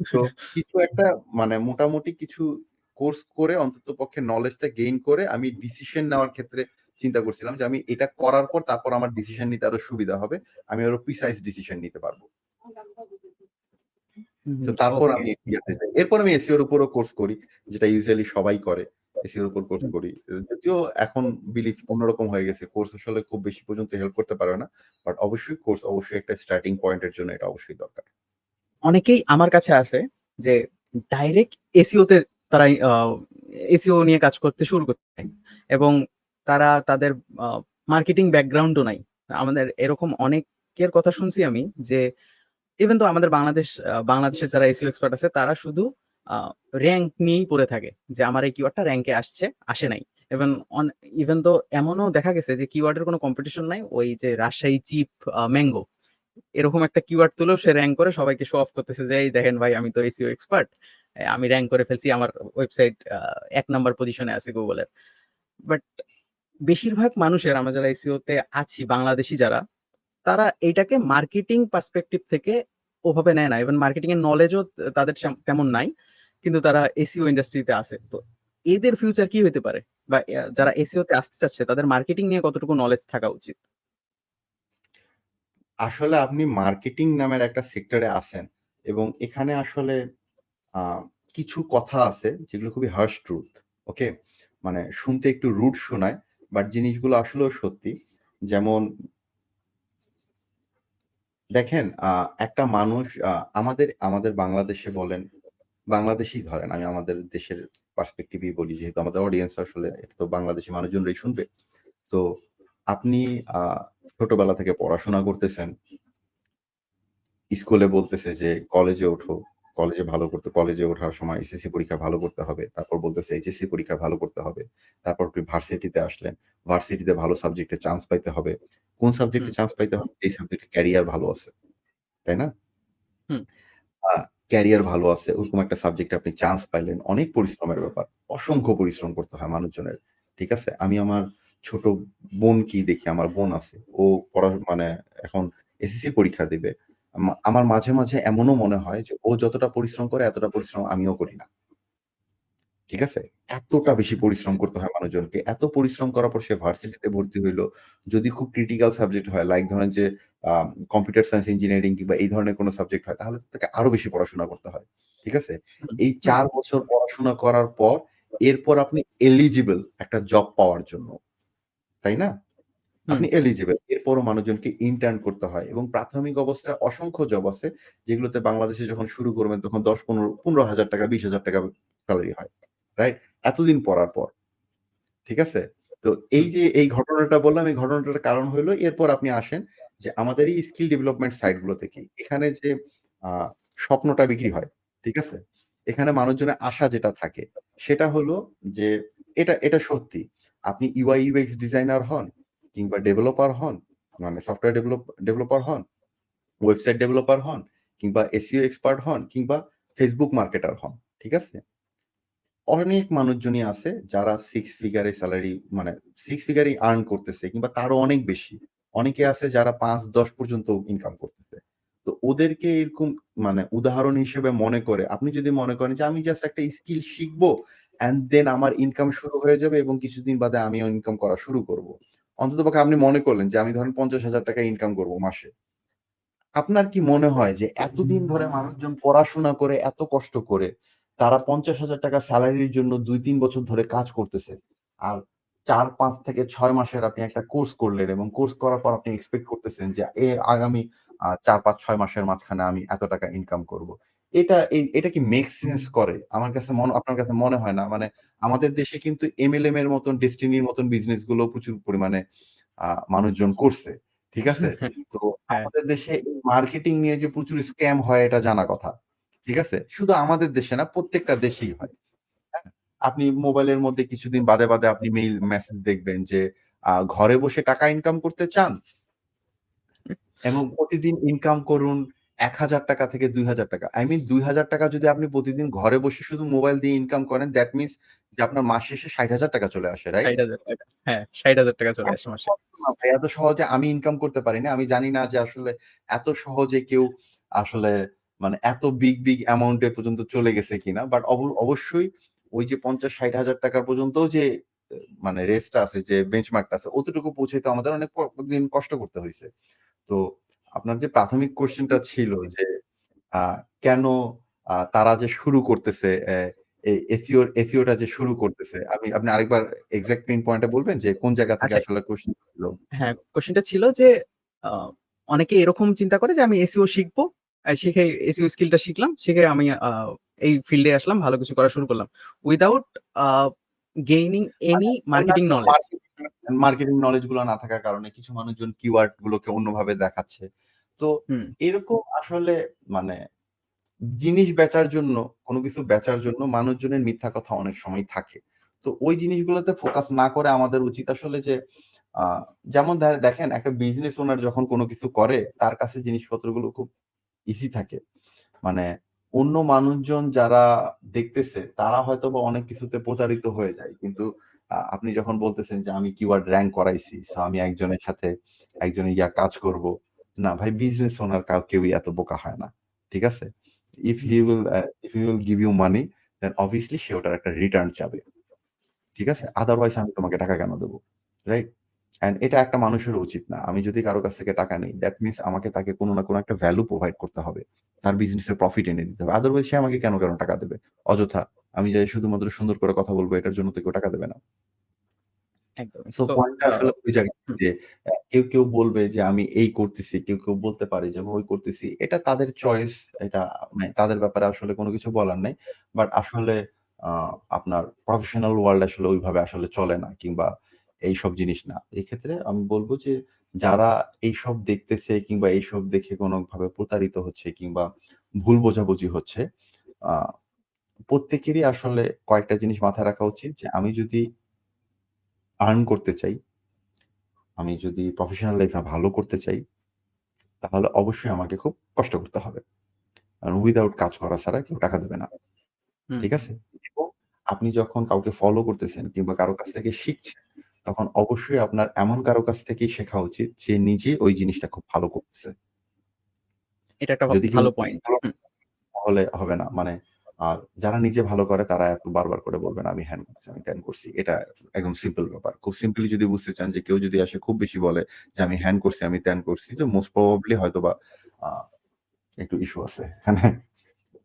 তো কিছু একটা মানে মোটামুটি কিছু কোর্স করে অন্ততপক্ষে নলেজটা গেইন করে আমি ডিসিশন নেওয়ার ক্ষেত্রে চিন্তা করছিলাম যে আমি এটা করার পর তারপর আমার ডিসিশন নিতে আরো সুবিধা হবে। আমি আরো প্রিসাইজ ডিসিশন নিতে পারব। তো তারপর ওকে। আমি ইয়াতে যাই। এরপর আমি এসইও এর উপরও কোর্স করি, যেটা ইউজুয়ালি সবাই করে। এসইও এর উপর কোর্স করি। যদিও এখন বিলিভ অন্যরকম হয়ে গেছে। কোর্স আসলে খুব বেশি পর্যন্ত হেল্প করতে পারে না। বাট অবশ্যই কোর্স অবশ্যই একটা স্টার্টিং পয়েন্ট এর জন্য এটা অবশ্যই দরকার। অনেকেই আমার কাছে আসে যে ডাইরেক্ট এসইও তে তারা এসইও নিয়ে কাজ করতে শুরু করতে চায় এবং তারা তাদের মার্কেটিং ব্যাকগ্রাউন্ডও নাই। আমাদের এরকম অনেকের কথা শুনছি আমি যে ইভেন তো আমাদের বাংলাদেশের যারা এসইও এক্সপার্ট আছে তারা শুধু আ র‍্যাংক নিয়েই পড়ে থাকে। যে আমার এই কিওয়ার্ডটা র‍্যাংকে আসছে, আসে নাই। ইভেন ইভেন তো এমনও দেখা গেছে যে কিওয়ার্ডের কোনো কম্পিটিশন নাই। ওই যে রাজশাহী চিপ ম্যাংগো এরকম একটা কিওয়ার্ড তুলেও সে র‍্যাংক করে সবাইকে শো অফ করতেছে যে, "এই দেখেন ভাই আমি তো এসইও এক্সপার্ট। আমি র‍্যাংক করে ফেলছি। আমার ওয়েবসাইট ১ নাম্বার পজিশনে আছে গুগলের।" বাট বেশিরভাগ মানুষের আমরা যারা এসইও তে আছি বাংলাদেশী যারা, তারা এইটাকে মার্কেটিং পার্সপেক্টিভ থেকে ওভাবে নেয় না। ইভেন মার্কেটিং এর নলেজও তাদের তেমন নাই। কিন্তু তারা এসইও ইন্ডাস্ট্রিতে আছে। তো এদের ফিউচার কি হইতে পারে? বা যারা এসইও তে আসতে চাচ্ছে তাদের মার্কেটিং নিয়ে কতটুকু নলেজ থাকা উচিত? আসলে আপনি মার্কেটিং নামের একটা সেক্টরে আছেন এবং এখানে আসলে আ কিছু কথা আছে যেগুলো খুবই হার্শ ট্রুথ। ওকে? মানে শুনতে একটু রুড শোনায়, বাট জিনিসগুলো আসলেও সত্যি। যেমন দেখেন, একটা মানুষ আমাদের বাংলাদেশে বলেন, বাংলাদেশই ধরেন, আমি আমাদের দেশের পার্সপেক্টিভই বলি যেহেতু আমাদের অডিয়েন্স আসলে এটা তো বাংলাদেশী মানুষজনরাই শুনবে। তো আপনি আ ছোটবেলা থেকে পড়াশোনা করতেছেন। স্কুলে বলতেছে যে কলেজে ওঠো। কলেজে ওঠার সময় এসএসসি পরীক্ষা ভালো করতে হবে। তারপর বলতেছে এইচএসসি পরীক্ষা ভালো করতে হবে। তারপর আপনি ভার্সিটিতে আসলেন। ভার্সিটিতে ভালো সাবজেক্টে চান্স পাইতে হবে। কোন সাবজেক্টে হুম, চান্স পাইতে হবে? এই সাবজেক্টে ক্যারিয়ার ভালো আছে। তাই না? হুম, আ ক্যারিয়ার ভালো আছে। ওরকম একটা সাবজেক্টে আপনি চান্স পাইলেন। অনেক পরিশ্রমের ব্যাপার। অসংখ্য পরিশ্রম করতে হয় মানুষজনের। ঠিক আছে? আমি আমার ছোট বোনকেই দেখি, আমার বোন আছে। ও মানে এখন এসএসসি পরীক্ষা দিবে। আমার মাঝে, মাঝে এমনও মনে হয় যে ও যতটা পরিশ্রম করে এতটা পরিশ্রম আমিও করি না। ঠিক আছে? এতটা বেশি পরিশ্রম করতে হয় মানুষজনকে। এত পরিশ্রম করার পর সে ভার্সিটিতে ভর্তি হইল। যদি খুব ক্রিটিক্যাল সাবজেক্ট হয়, লাইক ধরেন যে আ কম্পিউটার সায়েন্স ইঞ্জিনিয়ারিং কিংবা এই ধরনের কোন সাবজেক্ট হয়, তাহলে তাকে আরো বেশি পড়াশোনা করতে হয়। ঠিক আছে? হুম, এই হুম, ৪ বছর পড়াশোনা করার পর এরপর আপনি এলিজিবল একটা জব পাওয়ার জন্য। তাই না? হুম, আপনি এলিজিবল। এরপরও মানুষজনকে ইন্টার্ন করতে হয় এবং প্রাথমিক অবস্থায় অসংখ্য জব আছে যেগুলোতে বাংলাদেশে যখন শুরু করবেন তখন ১০, ১৫,০০০ টাকা, ২০,০০০ টাকা সেলারি হয়। রাইট? এতদিন পড়ার পর। ঠিক আছে? তো এই হুম, যে এই ঘটনাটা বললাম, এই ঘটনাটার কারণ হইলো এরপর আপনি আসেন যে আমাদের এই স্কিল ডেভেলপমেন্ট সাইট গুলো থেকে। এখানে যে আ স্বপ্নটা বিক্রি হয়। ঠিক আছে? এখানে মানুষজনের আশা যেটা থাকে সেটা হলো যে এটা সত্যি। আপনি UI UX ডিজাইনার হন কিংবা ডেভেলপার হন, মানে সফটওয়্যার ডেভেলপার হন, ওয়েবসাইট ডেভেলপার হন কিংবা SEO এক্সপার্ট হন কিংবা Facebook মার্কেটার হন। ঠিক আছে? অনেক মানুষজনই আছে যারা 6 ফিগারে সেলারি মানে 6 ফিগারেই আর্ন করতেছে কিংবা তারও অনেক বেশি। অনেকে আছে যারা ৫-১০ পর্যন্ত ইনকাম করতেছে। তো ওদেরকে এরকম মানে উদাহরণ হিসেবে মনে করে আপনি যদি মনে করেন যে আমি জাস্ট একটা স্কিল শিখবো অ্যান্ড দেন আমার ইনকাম শুরু হয়ে যাবে এবং কিছুদিন বাদে আমিও ইনকাম করা শুরু করব। অন্ততপক্ষে আপনি মনে করলেন যে আমি ধরেন ৳৫০,০০০ ইনকাম করব মাসে। আপনার কি মনে হয় যে এতদিন ধরে মানুষজন পড়াশোনা করে, এত কষ্ট করে, তারা ৳৫০,০০০ সেলারির জন্য ২-৩ বছর ধরে কাজ করতেছে। আর ৪-৫ থেকে ৬ মাসের আপনি একটা কোর্স করলেন এবং কোর্স করার পর আপনি এক্সপেক্ট করতেছেন যে আগামী ৪-৫-৬ মাসের মাঝখানে আমি এত টাকা ইনকাম করব। এটা কি মেক সেন্স করে? আমার কাছে আপনার কাছে মনে হয় না? মানে আমাদের দেশে কিন্তু MLM এর মতন, ডেস্টিনির মতন বিজনেস গুলো প্রচুর পরিমাণে মানুষজন করছে। ঠিক আছে? তো হ্যাঁ, আমাদের দেশে মার্কেটিং নিয়ে যে প্রচুর স্ক্যাম হয় এটা জানা কথা। ঠিক আছে? শুধু আমাদের দেশে না, প্রত্যেকটা দেশেই হয়। হ্যাঁ? আপনি মোবাইলের মধ্যে কিছুদিন বাদে, বাদে আপনি মেসেজ দেখবেন যে ঘরে বসে টাকা ইনকাম করতে চান এবং প্রতিদিন ইনকাম করুন ৳১,০০০ থেকে ৳২,০০০। আই মিন ৳২,০০০ যদি আপনি প্রতিদিন ঘরে বসে শুধু মোবাইল দিয়ে ইনকাম করেন, দ্যাট মিনস যে আপনার মাস শেষে ৳৬০,০০০ চলে আসে, রাইট? ৳৬০,০০০ হ্যাঁ, ৳৬০,০০০ চলে এত আসে মাসে। সহজ না ভাই, এত সহজে আমি ইনকাম করতে পারি না। আমি জানি না যে আসলে এত সহজে কেউ আসলে মানে এত বিগ অ্যামাউন্ট এ পর্যন্ত চলে গেছে কিনা। বাট অবশ্যই ওই যে ৳৫০,০০০-৬০,০০০ পর্যন্তও যে মানে রেসটা আছে, যে বেঞ্চমার্কটা আছে, অতটুকু পৌঁছাইতে আমাদের অনেক দিন কষ্ট করতে হইছে। তো আপনার যে প্রাথমিক কোয়েশ্চেনটা ছিল যে আ কেন তারা যে শুরু করতেছে এই এসইও টা যে শুরু করতেছে, আপনি আরেকবার এক্সাক্ট পিন পয়েন্টটা বলবেন যে কোন জায়গা থেকে আচ্ছা, আসলে কোয়েশ্চেন ছিল? হ্যাঁ, কোয়েশ্চেনটা ছিল যে আ অনেকে এরকম চিন্তা করে যে আমি এসইও শিখবো। শিখে এসইও স্কিলটা শিখলাম। শিখে আমি এই ফিল্ডে আসলাম, ভালো কিছু করা শুরু করলাম। উইথআউট আ গেইনিং মানে এনি মার্কেটিং অন্যান্য নলেজ। মার্কেটিং নলেজ গুলো না থাকার কারণে কিছু মানুষজন কিওয়ার্ড গুলোকে অন্যভাবে দেখাচ্ছে। তো হুম, এরকম আসলে মানে জিনিস বেচার জন্য, কোনো কিছু বেচার জন্য মানুষজনের মিথ্যা কথা অনেক সময় থাকে। তো ওই জিনিসগুলোতে ফোকাস না করে আমাদের উচিত আসলে যে আ যেমন দেখেন একটা বিজনেস ওনার যখন কোনো কিছু করে তার কাছে জিনিসপত্রগুলো খুব ইজি থাকে। মানে অন্য মানুষজন যারা দেখতেছে তারা হয়তোবা অনেক কিছুতে প্রতারিত হয়ে যায়। কিন্তু আপনি যখন বলতেছেন যে আমি কিওয়ার্ড র‍্যাংক করাইছি। সো আমি একজনের সাথে একজনের কাজ করব। না ভাই, বিজনেস ওনার কেউই এত বোকা হয় না। ঠিক আছে? Hmm, if he will give you money then obviously সে ওটার একটা রিটার্ন চাবে। ঠিক আছে? হ্যাঁ, আদারওয়াইজ আমি তোমাকে টাকা কেন দেব? রাইট? অ্যান্ড এটা একটা মানুষেরও উচিত না। আমি যদি কারো কাছ থেকে টাকা নেই, দ্যাট মিনস আমাকে তাকে কোন না কোন একটা ভ্যালু প্রোভাইড করতে হবে। তার বিজনেসের প্রফিট এনে দিতে হবে। আদারওয়াইজ সে আমাকে কেন টাকা দেবে? অযথা। আমি যে শুধুমাত্র সুন্দর করে কথা বলব এটার জন্য তো কেউ টাকা দেবে না। একদমই। সো সো পয়েন্টটা আ আসলে ওই জায়গায় হুম, যে কেউ বলবে যে আমি এই করতেছি, কেউ বলতে পারে যে আমি ওই করতেছি। এটা তাদের চয়েস। এটা মানে তাদের ব্যাপারে আসলে কোন কিছু বলার নাই। বাট আসলে আ আপনার প্রফেশনাল ওয়ার্লড আসলে ওইভাবে আসলে চলে না, কিংবা এইসব জিনিস না। এক্ষেত্রে আমি বলব যে যারা এইসব দেখতেছে কিংবা এইসব দেখে কোনভাবে প্রতারিত হচ্ছে কিংবা ভুল বোঝাবুঝি হচ্ছে, আ প্রত্যেকেরই আসলে কয়েকটা জিনিস মাথায় রাখা উচিত যে আমি যদি আর্ন করতে চাই, আমি যদি প্রফেশনাল লাইফে ভালো করতে চাই, তাহলে অবশ্যই আমাকে খুব কষ্ট করতে হবে। কারণ উইথআউট কাজ করা ছাড়া কেউ টাকা দেবে না। হুম, ঠিক আছে? এবং আপনি যখন কাউকে ফলো করতেছেন কিংবা কারো কাছ থেকে শিখছেন, তখন অবশ্যই আপনার এমন কারো কাছ থেকেই শেখা উচিত যে নিজে ওই জিনিসটা খুব ভালো করতেছে। এটা একটা যদি কেউ ভালো নিজে পয়েন্ট। ভালো হুম, তাহলে হবে না। মানে আর যারা নিজে ভালো করে তারা এত বারবার করে বলবে না আমি হ্যান করছি, আমি ত্যান করছি। এটা একদম সিম্পল ব্যাপার। খুব সিম্পলি যদি বুঝতে চান যে কেউ যদি আসে খুব বেশি বলে যে আমি হ্যান করছি, আমি ত্যান করছি, তো মোস্ট প্রবাবলি হয়তোবা আ একটু ইস্যু আছে এখানে।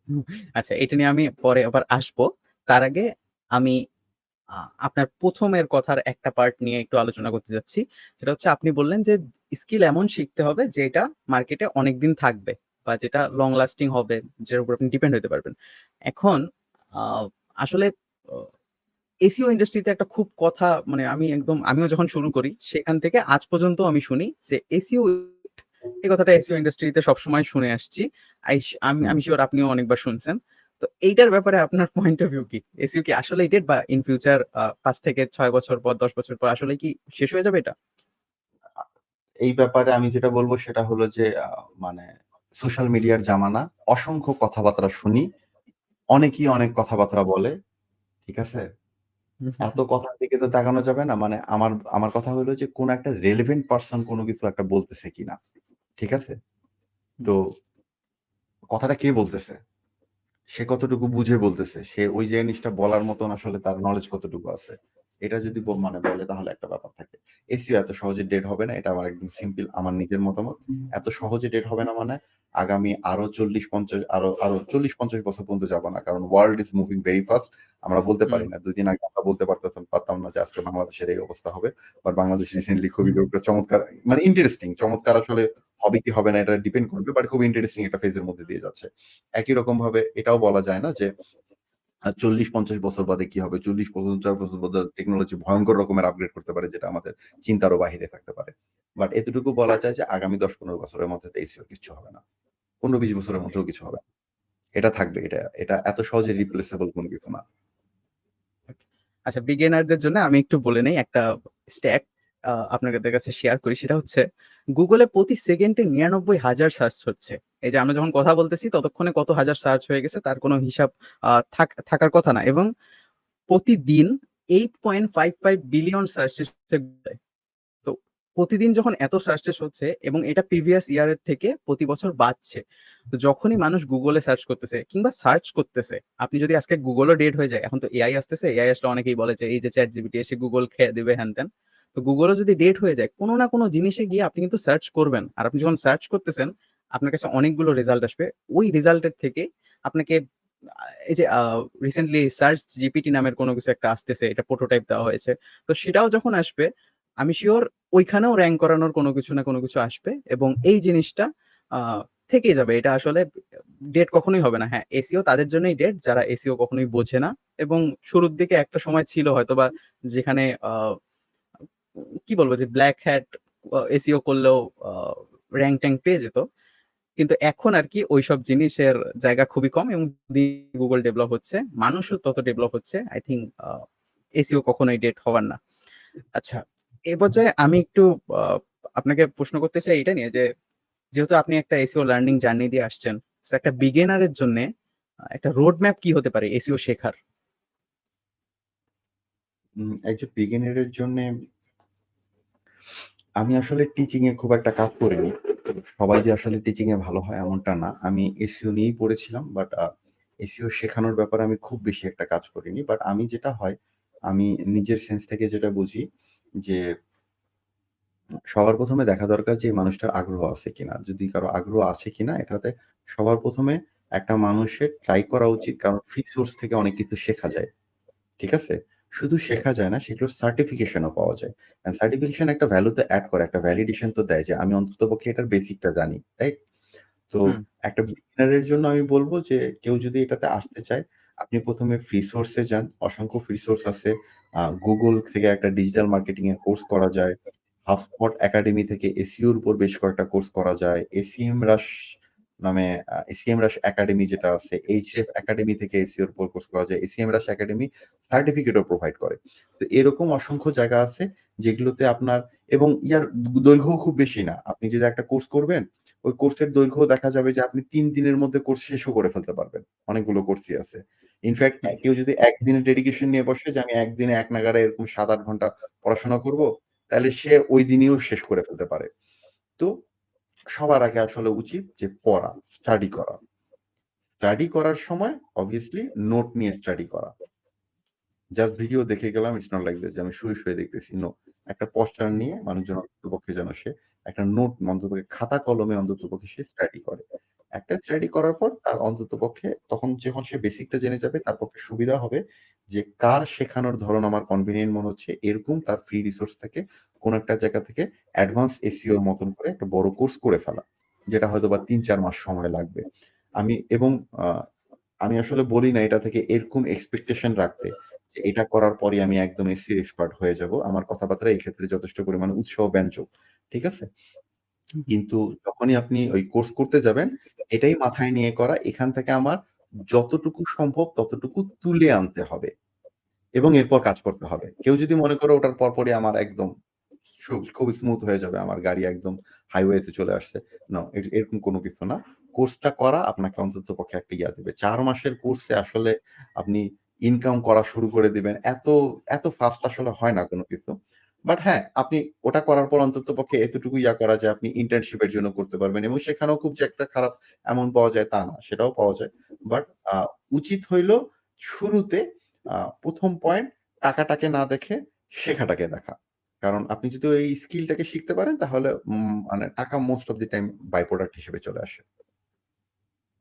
হুম। আচ্ছা, এটা নিয়ে আমি পরে আবার আসবো। তার আগে আমি আ আপনার ১ম এর কথার একটা পার্ট নিয়ে একটু আলোচনা করতে চাচ্ছি। সেটা হচ্ছে আপনি বললেন যে স্কিল এমন শিখতে হবে যেটা মার্কেটে অনেকদিন থাকবে বা যেটা লং লাস্টিং হবে, যেটার উপর আপনি ডিপেন্ড হইতে পারবেন। এখন আ আসলে অ এসইও ইন্ডাস্ট্রিতে একটা খুব কথা মানে আমিও যখন শুরু করি সেখান থেকে আজ পর্যন্ত আমি শুনি যে এসইও এই কথাটা এসইও ইন্ডাস্ট্রিতে সবসময় শুনে আসছি। হুম। আমি সিউর আপনিও অনেকবার শুনছেন। তো এইটার ব্যাপারে আপনার পয়েন্ট অফ ভিউ কি? এসইও কি আসলেই ডেড বা ইন ফিউচার ৫ থেকে ৬ বছর পর ১০ বছর পর আসলেই কি শেষ হয়ে যাবে এটা? এই ব্যাপারে আমি যেটা বলব সেটা হলো যে মানে সোশ্যাল মিডিয়ার জামানা। অসংখ্য কথাবার্তা শুনি। অনেকেই অনেক কথাবার্তা বলে। ঠিক আছে? হুম, হুম, এত কথার দিকে তো তাকানো যাবে না। মানে আমার আমার কথা হলো যে কোন একটা রেলেভেন্ট পারসন কোন কিছু একটা বলতেছে কিনা। ঠিক আছে? হুম, তো কথাটা কে বলতেছে? সে কতটুকু বুঝে বলতেছে? সে ওই জিনিসটা বলার মতন আসলে তার নলেজ কতটুকু আছে? এটা যদি মানে বলে তাহলে একটা ব্যাপার থাকে। এসইও এত সহজে ডেড হবে না। এটা আমার একদম সিম্পল আমার নিজের মতামত। এত সহজে ডেড হবে না মানে আগামী আরো ৪০-৫০ আরো ৪০-৫০ বছর পর্যন্ত যাব না। কারণ ওয়ার্লড ইস মুভিং ভেরি ফাস্ট। আমরা বলতে হুম, পারি না। ২ দিন আগে আমরা বলতে পারতাম না যে আজকে বাংলাদেশের এই অবস্থা হবে। বাট বাংলাদেশ রিসেন্টলি খুবই একটা চমৎকার, মানে ইন্টারেস্টিং চমৎকার আসলে হবে কি হবে না এটা ডিপেন্ড করবে। বাট খুব ইন্টারেস্টিং একটা ফেজ এর মধ্যে দিয়ে যাচ্ছে। একই রকমভাবে এটাও বলা যায় না যে ৪০-৫০ বছর বাদে কি হবে? ৪০-৫০ বছর বাদে টেকনোলজি ভয়ংকর রকমের আপগ্রেড করতে পারে, যেটা আমাদের চিন্তারও বাহিরে থাকতে পারে। বাট এতটুকু বলা যায় যে আগামী ১০-১৫ বছরের মধ্যে তো এসইও কিচ্ছু হবে না। ১৫-২০ বছরের মধ্যেও কিছু হবে না। এটা থাকবে। এটা এত সহজে রিপ্লেসেবল কোন কিছু না। আচ্ছা, বিগিনারদের জন্য আমি একটু বলে নেই একটা স্ট্যাট। আপনাদের কাছে শেয়ার করি সেটা হচ্ছে গুগলে প্রতি সেকেন্ডে ৯৯,০০০ সার্চ হচ্ছে। এই যে আমরা যখন কথা বলতেছি ততক্ষণে কত হাজার সার্চ হয়ে গেছে তার কোনো হিসাব থাকার কথা না। এবং প্রতিদিন 8.55 বিলিয়ন সার্চেস হচ্ছে Google-এ। তো প্রতিদিন যখন এত সার্চেস হচ্ছে এবং এটা প্রিভিয়াস ইয়ারের থেকে প্রতি বছর বাড়ছে। তো যখনই মানুষ গুগলে সার্চ করতেছে কিংবা সার্চ করতেছে, আপনি যদি আজকে গুগলও ডেড হয়ে যায়, এখন তো এআই আসতেছে, এআই আসলে অনেকেই বলে যে এই যে চ্যাট জিপিটি এসে গুগল খেয়ে দিবে হ্যান-ত্যান। তো গুগলও যদি ডেড হয়ে যায়, কোনো না কোনো জিনিসে গিয়ে আপনি কিন্তু সার্চ করবেন। আর আপনি যখন সার্চ করতেছেন, আপনার কাছে অনেকগুলো রেজাল্ট আসবে। ওই রেজাল্টের থেকে আপনাকে এই যে রিসেন্টলি সার্চ জিপিটি নামের কোনো কিছু একটা আসতেছে, এটা প্রোটোটাইপ দেওয়া হয়েছে। তো সেটাও যখন আসবে, আমি সিউর ওইখানেও র‍্যাংক করানোর কোনো কিছু না কোনো কিছু আসবে এবং এই জিনিসটা আ থেকেই যাবে। এটা আসলে ডেট কখনোই হবে না। হ্যাঁ, এসইও তাদের জন্যই ডেট যারা এসইও কখনোই বোঝে না এবং শুরুর দিকে একটা সময় ছিল হয়তোবা যেখানে কি বলবো যে ব্লাক হ্যাট এসইও করলেও আ র‍্যাংক-ট্যাংক পেয়ে যেত। কিন্তু এখন আরকি ঐসব জিনিসের জায়গা খুবই কম এবং গুগল ডেভেলপ হচ্ছে। মানুষও তত ডেভেলপ হচ্ছে। আই থিংক এসইও কখনোই ডেট হবার না। আচ্ছা, এ পর্যায়ে আমি একটু আ আপনাকে প্রশ্ন করতে চাই এটা নিয়ে যে, যেহেতু আপনি একটা এসইও লার্নিং জার্নি দিয়ে আসছেন, সো একটা বিগিনার এর জন্যে একটা রোড ম্যাপ কি হতে পারে এসইও শেখার? একজন বিগিনার এর জন্যে আমি আসলে টিচিং এ খুব একটা কাজ করিনি। তো সবাই যে আসলে টিচিং এ ভালো হয় এমনটা না। আমি এসইও নিয়েই পড়েছিলাম। বাট এসইও শেখানোর ব্যাপারে আমি খুব বেশি একটা কাজ করিনি। বাট আমি যেটা হয়, আমি নিজের সেন্স থেকে যেটা বুঝি যে সবার ১ম এ দেখা দরকার যে এই মানুষটার আগ্রহ আছে কিনা। যদি কারো আগ্রহ আছে কিনা এটাতে সবার ১ম এ একটা মানুষের ট্রাই করা উচিত। কারণ ফ্রি সোর্স থেকে অনেক কিছু শেখা যায়। ঠিক আছে? শুধু শেখা যায় না, সেগুলোর সার্টিফিকেশন ও পাওয়া যায়। সার্টিফিকেশন একটা ভ্যালু তো এড করে, একটা ভ্যালিডেশন তো দেয় যে আমি অন্ততপক্ষে এটার বেসিকটা জানি। রাইট? তো হুম, একটা বিগিনার এর জন্য আমি বলব যে কেউ যদি এটাতে আসতে চায়, আপনি ১ম এ ফ্রি সোর্স এ যান। অসংখ্য ফ্রি সোর্স আছে। Google থেকে একটা ডিজিটাল মার্কেটিং এর কোর্স করা যায়। HubSpot একাডেমি থেকে এসইও এর উপর বেশ কয়েকটা কোর্স করা যায়। SEMrush নামে SEMrush একাডেমি যেটা আছে, Ahrefs একাডেমি থেকে এসইও এর উপর কোর্স করা যায়। SEMrush একাডেমি সার্টিফিকেটও প্রোভাইড করে। তো এরকম অসংখ্য জায়গা আছে যেগুলোতে আপনার এবং ইয়ার দৈর্ঘ্যও খুব বেশি না। আপনি যদি একটা কোর্স করবেন, ওই কোর্সের দৈর্ঘ্য দেখা যাবে যে আপনি ৩ দিনের মধ্যে কোর্স শেষও করে ফেলতে পারবেন। অনেকগুলো কোর্সই আছে। ইনফেক্ট হুম। কেউ যদি একদিনের ডেডিকেশন নিয়ে বসে যে আমি একদিনে এক নাগাড়ে এরকম ৭-৮ ঘন্টা পড়াশোনা করব, তাহলে সে ওই দিনেও শেষ করে ফেলতে পারে। তো সবার আগে আসলে উচিত যে পড়া, স্টাডি করা। স্টাডি করার সময় obviously নোট নিয়ে স্টাডি করা। জাস্ট ভিডিও দেখে গেলাম, ইটস নট লাইক দিস যে আমি শুয়ে দেখতেছি। নো। একটা পোস্টার হুম, নিয়ে মানুষজন অন্ততপক্ষে যেন সে একটা নোট অন্ততপক্ষে খাতা কলমে অন্ততপক্ষে সে স্টাডি করে। একটা স্টাডি করার পর তার অন্ততপক্ষে তখন যখন সে বেসিকটা জেনে যাবে তার পক্ষে সুবিধা হবে যে কার শেখানোর ধরন আমার কনভিনিয়েন্ট মনে হচ্ছে এরকম তার ফ্রি রিসোর্স থেকে কোন একটা জায়গা থেকে অ্যাডভান্স এসইও এর মতন করে একটা বড় কোর্স করে ফেলা। যেটা হয়তোবা ৩-৪ মাস সময় লাগবে। আমি এবং আ আমি আসলে বলি না এটা থেকে এরকম এক্সপেকটেশন রাখতে যে এটা করার পরেই আমি একদম এসইও এক্সপার্ট হয়ে যাব। আমার কথাবার্তা এই ক্ষেত্রে যথেষ্ট পরিমাণে উৎসাহব্যঞ্জক। ঠিক আছে? হুম। কিন্তু যখনই আপনি ওই কোর্স করতে যাবেন, এটাই মাথায় নিয়ে করা এখান থেকে আমার যতটুকু সম্ভব ততটুকু তুলে আনতে হবে এবং এরপর কাজ করতে হবে। কেউ যদি মনে করে ওটার পরপরই আমার একদম খুবই স্মুথ হয়ে যাবে। আমার গাড়ি একদম হাইওয়েতে চলে আসছে। নো, এরকম কোনো কিছু না। কোর্সটা করা আপনাকে অন্ততপক্ষে একটা ইয়া দিবে। ৪ মাসের কোর্সে আসলে আপনি ইনকাম করা শুরু করে দিবেন। এত ফাস্ট আসলে হয় না কোনো কিছু। বাট হ্যাঁ, আপনি ওটা করার পর অন্ততপক্ষে এতটুকু ইয়া করা যায় আপনি ইন্টার্নশিপ এর জন্য করতে পারবেন এবং সেখানেও খুব যে একটা খারাপ অ্যামাউন্ট পাওয়া যায় তা না। সেটাও পাওয়া যায়। বাট আ উচিত হইল শুরুতে ১ম পয়েন্ট টাকাটাকে না দেখে শেখাটাকে দেখা। কারণ আপনি যদি ওই স্কিলটাকে শিখতে পারেন তাহলে মানে টাকা most of the time by product হিসেবে চলে আসে।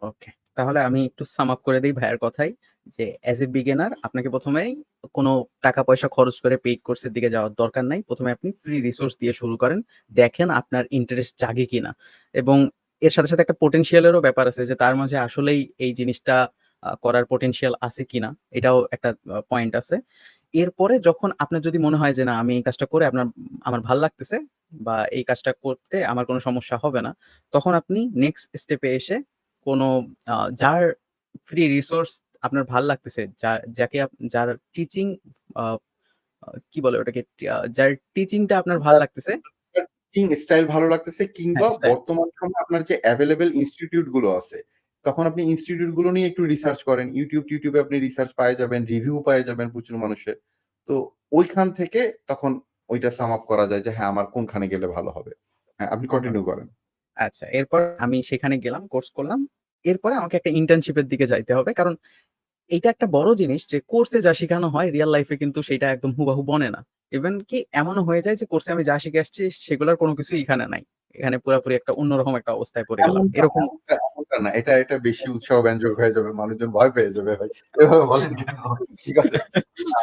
ওকে। তাহলে আমি একটু সাম আপ করে দেই ভাইয়ার কথাই যে, এজ এ বিগিনার আপনাকে ১ম এই কোন টাকা-পয়সা খরচ করে পেইড কোর্স এর দিকে যাওয়ার দরকার নাই। ১ম এ আপনি ফ্রি রিসোর্স দিয়ে শুরু করেন। দেখেন আপনার ইন্টারেস্ট জাগে কিনা। এবং এর সাথে, সাথে একটা পোটেনশিয়াল এরও ব্যাপার আছে যে তার মাঝে আসলেই এই জিনিসটা করার পোটেনশিয়াল আছে কিনা, এটাও একটা পয়েন্ট আছে। এরপরে যখন আপনার যদি মনে হয় যে না আমি এই কাজটা করে আমার ভাল লাগতেছে বা এই কাজটা করতে আমার কোন সমস্যা হবে না, তখন আপনি নেক্সট স্টেপে এসে কোনো যার ফ্রি রিসোর্স আপনার ভাল লাগতেছে, যাকে যার টিচিং আ কি বলে ওটাকে, যার টিচিংটা আপনার ভাল লাগতেছে। টিচিং স্টাইল ভালো লাগতেছে, কিংবা হ্যাঁ, স্টাইল। বর্তমান সময়ে আপনার যে এভেইলেবল ইনস্টিটিউট গুলো আছে, তখন আপনি ইনস্টিটিউট গুলো নিয়ে একটু রিসার্চ করেন। টিউটিউবে আপনি রিসার্চ পায়ে যাবেন, রিভিউ পায়ে যাবেন প্রচুর মানুষের। তো ওইখান থেকে তখন ওইটা সাম আপ করা যায় যে হ্যাঁ, আমার কোনখানে গেলে ভালো হবে। হ্যাঁ, আপনি কন্টিনিউ করেন। আচ্ছা, এরপর আমি সেখানে গেলাম, কোর্স করলাম। এরপরে আমাকে একটা ইন্টার্নশিপের দিকে যাইতে হবে। কারণ এইটা একটা বড় জিনিস যে কোর্সে যা শিখানো হয় রিয়াল লাইফে কিন্তু সেটা একদম হুবাহু বনে না। ইভেন কি এমনও হয়ে যায় যে কোর্সে আমি যা শিখে আসছি সেগুলোর কোনো কিছুই এখানে নাই। এখানে পুরাপুরি একটা অন্যরকম একটা অবস্থায় পড়ে গেলাম। এরকম এমনটা না। এটা বেশি উৎসাহব্যঞ্জক হয়ে যাবে। মানুষজন ভয় পেয়ে যাবে ভাই। এভাবে বলেন কেন? ঠিক আছে? আ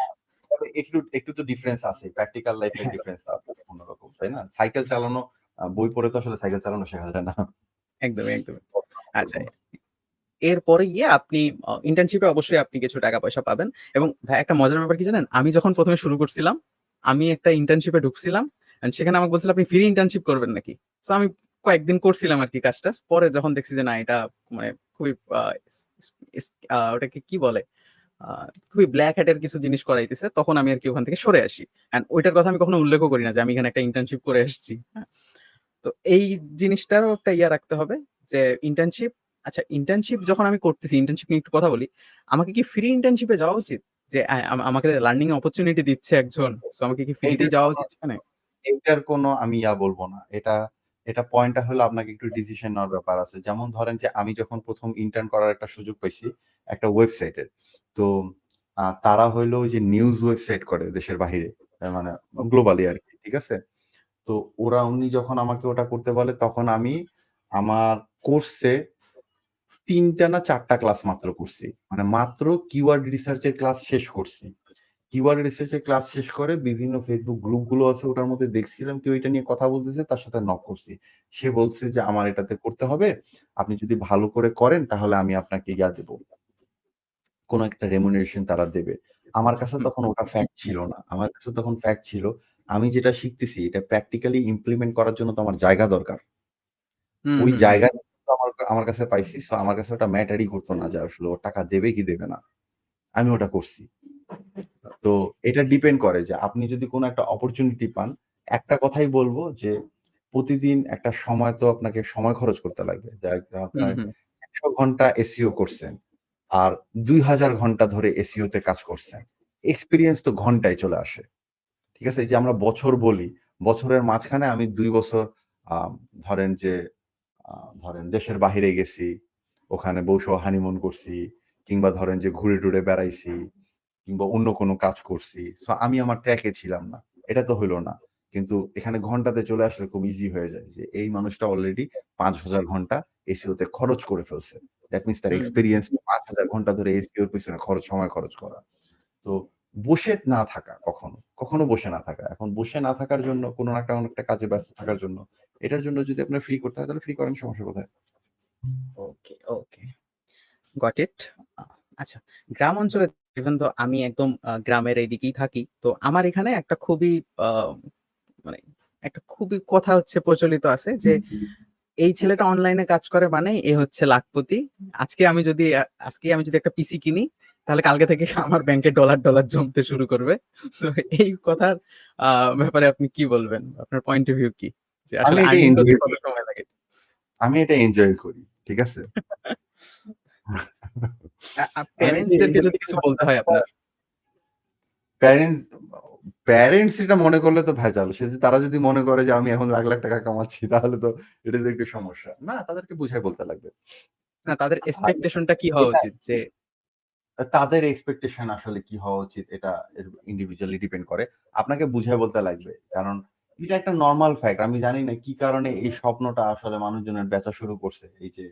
তবে একটু একটু তো ডিফারেন্স আছে। প্র্যাকটিক্যাল লাইফ এর হ্যাঁ, ডিফারেন্স আছে অন্যরকম, তাই না? সাইকেল চালানো বই পড়ে তো আসলে সাইকেল চালানো শেখা যায় না। একদমই, একদমই। আচ্ছা, এরপরে গিয়ে আপনি ইন্টার্নশিপে অবশ্যই আপনি কিছু টাকা পয়সা পাবেন। এবং ভাই একটা মজার ব্যাপার কি জানেন? আমি যখন ১ম এ শুরু করছিলাম, আমি একটা ইন্টার্নশিপে ঢুকছিলাম। অ্যান্ড সেখানে আমাকে বলছিল, "আপনি ফ্রি ইন্টার্নশিপ করবেন নাকি?" সো আমি কয়েকদিন করছিলাম আরকি কাজ-টাজ। পরে যখন দেখছি যে না এটা মানে খুবই আ ইস ইস ওটাকে কি বলে? আ খুবই ব্ল্যাক হ্যাট এর কিছু জিনিস করাইতেছে। তখন আমি আরকি ওখান থেকে সরে আসি। অ্যান্ড ওইটার কথা আমি কখনো উল্লেখও করি না যে আমি এখানে একটা ইন্টার্নশিপ করে আসছি। হ্যাঁ? তো এই জিনিসটারও একটা রাখতে হবে যে ইন্টার্নশিপ, আচ্ছা ইন্টার্নশিপ যখন আমি করতেছি, ইন্টার্নশিপ নিয়ে একটু কথা বলি। আমাকে কি ফ্রি ইন্টার্নশিপ এ যাওয়া উচিত? যে আমাকে লার্নিং অপরচুনিটি দিচ্ছে একজন। সো আমাকে কি ফ্রিতেই এইটার যাওয়া কোনো উচিত সেখানে? এইটার কোনো আমি বলব না। এটা পয়েন্টটা হলো আপনাকে একটু ডিসিশন নেওয়ার ব্যাপার আছে। যেমন ধরেন যে আমি যখন ১ম ইন্টার্ন করার একটা সুযোগ পাইছি একটা ওয়েবসাইটের। তো তারা হইলো ওই যে নিউজ ওয়েবসাইট করে দেশের বাহিরে। মানে ওকে। গ্লোবালি আরকি। ঠিক আছে? তো উনি যখন আমাকে ওটা করতে বলে তখন আমি আমার কোর্সে ৩ টা না ৪ টা ক্লাস মাত্র করছি। মানে মাত্র কিওয়ার্ড রিসার্চ এর ক্লাস শেষ করছি। কিওয়ার্ড রিসার্চ এর ক্লাস শেষ করে বিভিন্ন Facebook গ্রুপ গুলো আছে ওটার মধ্যে দেখছিলাম কেউ এটা নিয়ে কথা বলতেছে, তার সাথে নক করছি। সে বলছে যে আমার এটাতে করতে হবে। আপনি যদি ভালো করে করেন তাহলে আমি আপনাকে দেব। কোন একটা রেমুনারেশন তারা দেবে। আমার কাছে হুম, তখন ওটা ফ্যাক্ট ছিল না। আমার কাছে তখন ফ্যাক্ট ছিল আমি যেটা শিখতেছি এটা প্র্যাকটিক্যালি ইমপ্লিমেন্ট করার জন্য তো আমার জায়গা দরকার। হুম, ওই হুম, হুম, জায়গাটা কিন্তু আমার কাছে পাইছি। সো আমার কাছে ওটা ম্যাটারই করত না যে আসলে ও টাকা দেবে কি দেবে না। আমি ওটা করছি। তো এটা ডিপেন্ড করে যে আপনি যদি কোন একটা অপরচুনিটি পান, একটা কথাই বলব যে প্রতিদিন একটা সময় তো আপনাকে সময় খরচ করতে লাগবে। হুম, আপনার হুম, ১০০ ঘন্টা এসইও করছেন। আর ২০০০ ঘন্টা ধরে এসইও তে কাজ করছেন। এক্সপেরিয়েন্স তো ঘন্টায় চলে আসে। ঠিক আছে? এই যে আমরা বছর বলি, বছরের মাঝখানে আমি ২ বছর আ ধরেন যে আ ধরেন দেশের বাহিরে গেছি, ওখানে বউসহ হানিমুন করছি, কিংবা ধরেন যে ঘুরে-টুরে বেড়াইছি, কিংবা অন্য কোনো কাজ করছি। সো আমি আমার ট্র্যাকে ছিলাম না। এটা তো হইল না। কিন্তু এখানে ঘন্টাতে চলে আসলে খুব ইজি হয়ে যায় যে এই মানুষটা অলরেডি ৫,০০০ ঘন্টা এসইও তে খরচ করে ফেলছে। দ্যাট মিনস তার হুম, এক্সপেরিয়েন্স ৫,০০০ ঘন্টা ধরে এসইও এর পেছনে সময় খরচ করা। তো বসে না থাকা কখনো বসে না থাকা। এখন বসে না থাকার জন্য কোনো না একটা, কোনো একটা কাজে ব্যস্ত থাকার জন্য, এটার জন্য যদি আপনার ফ্রি করতে হয় তাহলে ফ্রি করেন, সমস্যা কোথায়? ওকে, ওকে। Got it. আ আচ্ছা, গ্রাম অঞ্চলে ইভেন দো আমি একদম গ্রামের এইদিকেই থাকি। তো আমার এখানে একটা খুবই আ মানে একটা খুবই কথা হচ্ছে প্রচলিত আছে যে এই ছেলেটা অনলাইনে কাজ করে মানে এ হচ্ছে লাখপতি। আজকে আমি যদি একটা পিসি কিনি, তাহলে কালকে থেকে আমার ব্যাংকে ডলার জমতে শুরু করবে। সো এই কথার আ ব্যাপারে আপনি কি বলবেন? আপনার পয়েন্ট অফ ভিউ কি? যে আমি আসলে এটা আর্নিং করতে এনজয় কত করি। সময় লাগে? আমি এটা এনজয় করি। ঠিক আছে? আমি প্যারেন্টস এটা দেরকে এনজয় যদি কিছু বলতে হয় আপনার? প্যারেন্টস প্যারেন্টস এটা মনে করলে তো ভেজাল। তারা যদি মনে করে যে আমি এখন লাখ, লাখ টাকা কামাচ্ছি তাহলে তো এটা তো একটু সমস্যা। না, তাদেরকে বুঝায় বলতে লাগবে। না, তাদের আর এক্সপেকটেশন টা কি হওয়া এটা উচিত? যে তাদের এক্সপেকটেশন আসলে কি হওয়া উচিত এটা ইন্ডিভিজুয়ালি ডিপেন্ড করে। আপনাকে বুঝায় বলতে লাগবে। কারণ এটা একটা নরমাল ফ্যাক্ট। আমি জানি না কি কারণে এই স্বপ্নটা আসলে মানুষজনের বেচা শুরু করছে। এই যে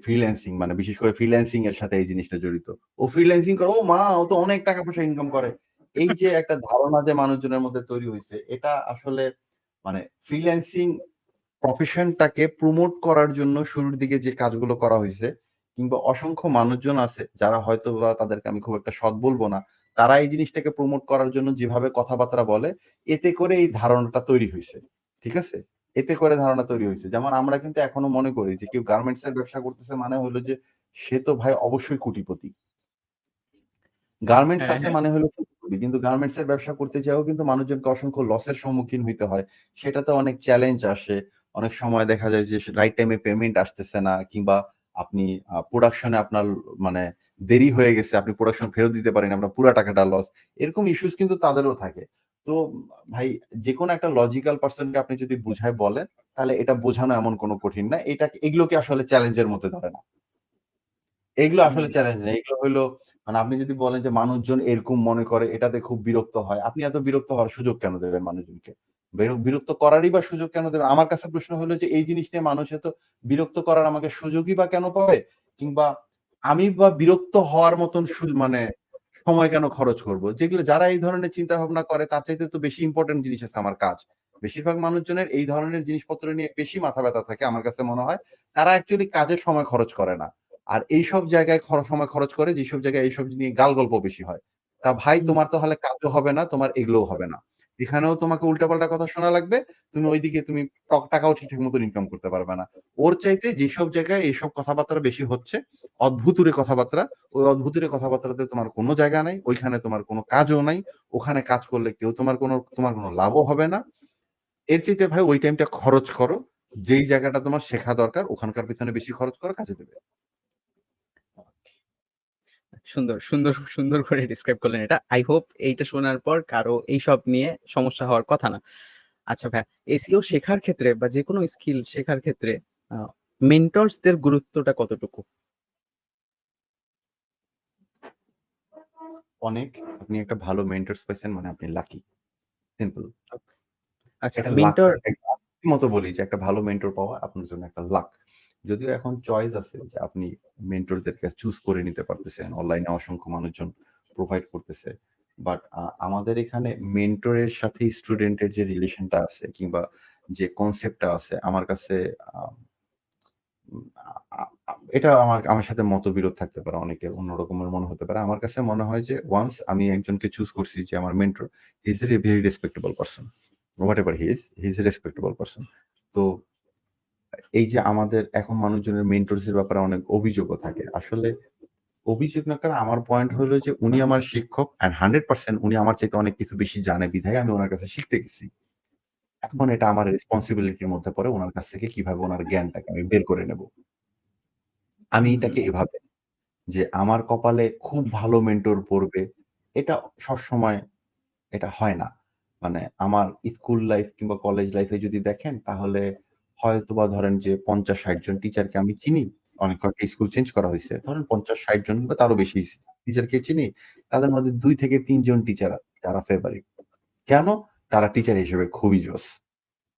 ফ্রিল্যান্সিং মানে বিশেষ করে ফ্রিল্যান্সিং এর সাথে এই জিনিসটা জড়িত। ও ফ্রিল্যান্সিং করে, ও মা! ও তো অনেক টাকা পয়সা ইনকাম করে। এই যে একটা ধারণা যে মানুষজনের মধ্যে তৈরি হইছে, এটা আসলে মানে ফ্রিল্যান্সিং প্রফেশনটাকে প্রমোট করার জন্য শুরুর দিকে যে কাজগুলো করা হইছে, কিংবা অসংখ্য মানুষজন আছে যারা হয়তোবা তাদেরকে আমি খুব একটা সৎ বলব না। তারা এই জিনিসটাকে প্রমোট করার জন্য যেভাবে কথাবার্তা বলে, এতে করে এই ধারণাটা তৈরি হইছে। ঠিক আছে? এতে করে ধারণা তৈরি হইছে। যেমন আমরা কিন্তু এখনো মনে করি যে কেউ গার্মেন্টস এর ব্যবসা করতেছে মানে হলো যে সে তো ভাই অবশ্যই কোটিপতি। গার্মেন্টস হ্যাঁ, আছে হ্যাঁ। মানে হলো করি। কিন্তু গার্মেন্টস এর ব্যবসা করতে যেয়েও কিন্তু মানুষজনকে অসংখ্য লসের সম্মুখীন হইতে হয়। সেটাতে অনেক চ্যালেঞ্জ আসে। অনেক সময় দেখা যায় যে রাইট টাইমে পেমেন্ট আসতেছে না, কিংবা আপনি প্রোডাকশন এ আপনার মানে দেরি হয়ে গেছে, আপনি প্রোডাকশন ফেরত দিতে পারেন, আপনার পুরা টাকাটা লস। এরকম ইস্যুস কিন্তু তাদেরও থাকে। তো ভাই, যেকোনো একটা লজিক্যাল পারসনকে আপনি যদি বুঝায় বলেন, তাহলে এটা বোঝানো এমন কোনো কঠিন না। এগুলোকে আসলে চ্যালেঞ্জের মধ্যে ধরে না। এগুলো আসলে হুম, চ্যালেঞ্জ না। এগুলো হইলো মানে আপনি যদি বলেন যে মানুষজন এরকম মনে করে, এটাতে খুব বিরক্ত হয়। আপনি এত বিরক্ত হওয়ার সুযোগ কেন দেবেন মানুষজনকে? বিরক্ত করারই বা সুযোগ কেন দেবেন? আমার কাছে প্রশ্ন হলো যে এই জিনিস নিয়ে মানুষ এত বিরক্ত করার আমাকে সুযোগই বা কেন পাবে? কিংবা আমি বা বিরক্ত হওয়ার মতন মানে সময় কেন খরচ করব? যারা এই ধরনের চিন্তা ভাবনা করে তার চাইতে তো বেশি ইম্পোর্টেন্ট জিনিস আছে আমার কাজ। বেশিরভাগ মানুষজনের এই ধরনের জিনিসপত্র নিয়ে বেশি মাথা ব্যাথা থাকে আমার কাছে মনে হয়। তারা অ্যাকচুয়ালি কাজের সময় খরচ করে না। আর এইসব জায়গায় সময় খরচ করে যেসব জায়গায় এইসব নিয়ে গাল-গল্প বেশি হয়। তা ভাই, হুম, তোমার তাহলে কাজও হবে না, তোমার এগুলোও হবে না। এখানেও তোমাকে উল্টাপাল্টা কথা শোনা লাগবে। তুমি ওইদিকে টাকাও ঠিকঠাক মতো ইনকাম করতে পারবে না। ওর চাইতে যেসব জায়গায় এইসব কথাবার্তা বেশি হচ্ছে, অদ্ভুতুরে কথাবার্তা, ওই অদ্ভুতুরে কথাবার্তাতে তোমার কোনো জায়গা নাই। ওইখানে তোমার কোনো কাজও নাই। ওখানে কাজ করলে কেউ তোমার কোনো লাভও হবে না। এর চাইতে ভাই ওই টাইমটা খরচ করো। যেই জায়গাটা তোমার শেখা দরকার ওখানকার পেছনে বেশি খরচ করো, কাজে দেবে। সুন্দর, সুন্দর, সুন্দর করে ডিসক্রাইব করলেন এটা। আই হোপ এইটা শোনার পর কারো এইসব নিয়ে সমস্যা হওয়ার কথা না। আচ্ছা ভাইয়া, এসইও শেখার ক্ষেত্রে বা যেকোনো স্কিল শেখার ক্ষেত্রে আ মেন্টরস দের গুরুত্বটা কতটুকু? অনেক। আপনি একটা ভালো মেন্টরস পাইছেন মানে আপনি লাকি। সিম্পল। আচ্ছা, এটা লাক। মেন্টর আমি মতো বলি যে একটা ভালো মেন্টর পাওয়া আপনার জন্য একটা লাক। যদিও এখন চয়েস আছে যে আপনি মেন্টরদেরকে চুজ করে নিতে পারতেছেন। অনলাইনে অসংখ্য মানুষজন প্রোভাইড করতেছে। বাট আমাদের এখানে মেন্টরের সাথে স্টুডেন্টের যে রিলেশনটা আছে, কিংবা যে কনসেপ্টটা আছে, আমার কাছে আ উম আ আ আ এটা আমার সাথে মতবিরোধ থাকতে পারে। অনেকের অন্য রকমের মনে হতে পারে। আমার কাছে মনে হয় যে ওয়ান্স আমি একজনকে চুজ করছি যে আমার mentor, he is a very respectable person. Whatever he is A respectable person. তো এই যে আমাদের এখন মানুষজনের মেন্টরস এর ব্যাপারে অনেক অভিযোগও থাকে। আসলে অভিযোগ না, কারণ আমার পয়েন্ট হলো যে উনি আমার শিক্ষক, অ্যান্ড 100% উনি আমার চাইতে অনেক কিছু বেশি জানে বিধায় আমি উনার কাছে শিখতে গেছি। এখন এটা আমার রেসপনসিবিলিটির মধ্যে পড়ে উনার কাছ থেকে কিভাবে উনার জ্ঞানটাকে আমি বের করে নেব। আমি হুম, এটাকে এভাবে, যে আমার কপালে খুব ভালো মেন্টর পড়বে, এটা সবসময় এটা হয় না। মানে আমার স্কুল লাইফ কিংবা কলেজ লাইফে যদি দেখেন, তাহলে হয়তোবা ধরেন যে ৫০-৬০ জন টিচারকে আমি চিনি। অনেক কয়েকটা স্কুল চেঞ্জ করা হইছে। ধরেন ৫০-৬০ জন বা তারও বেশি টিচারকে চিনি। তাদের মধ্যে ২ থেকে ৩ জন টিচার আছে যারা ফেভারিট। কেন? তারা টিচার হিসেবে খুবই জোস।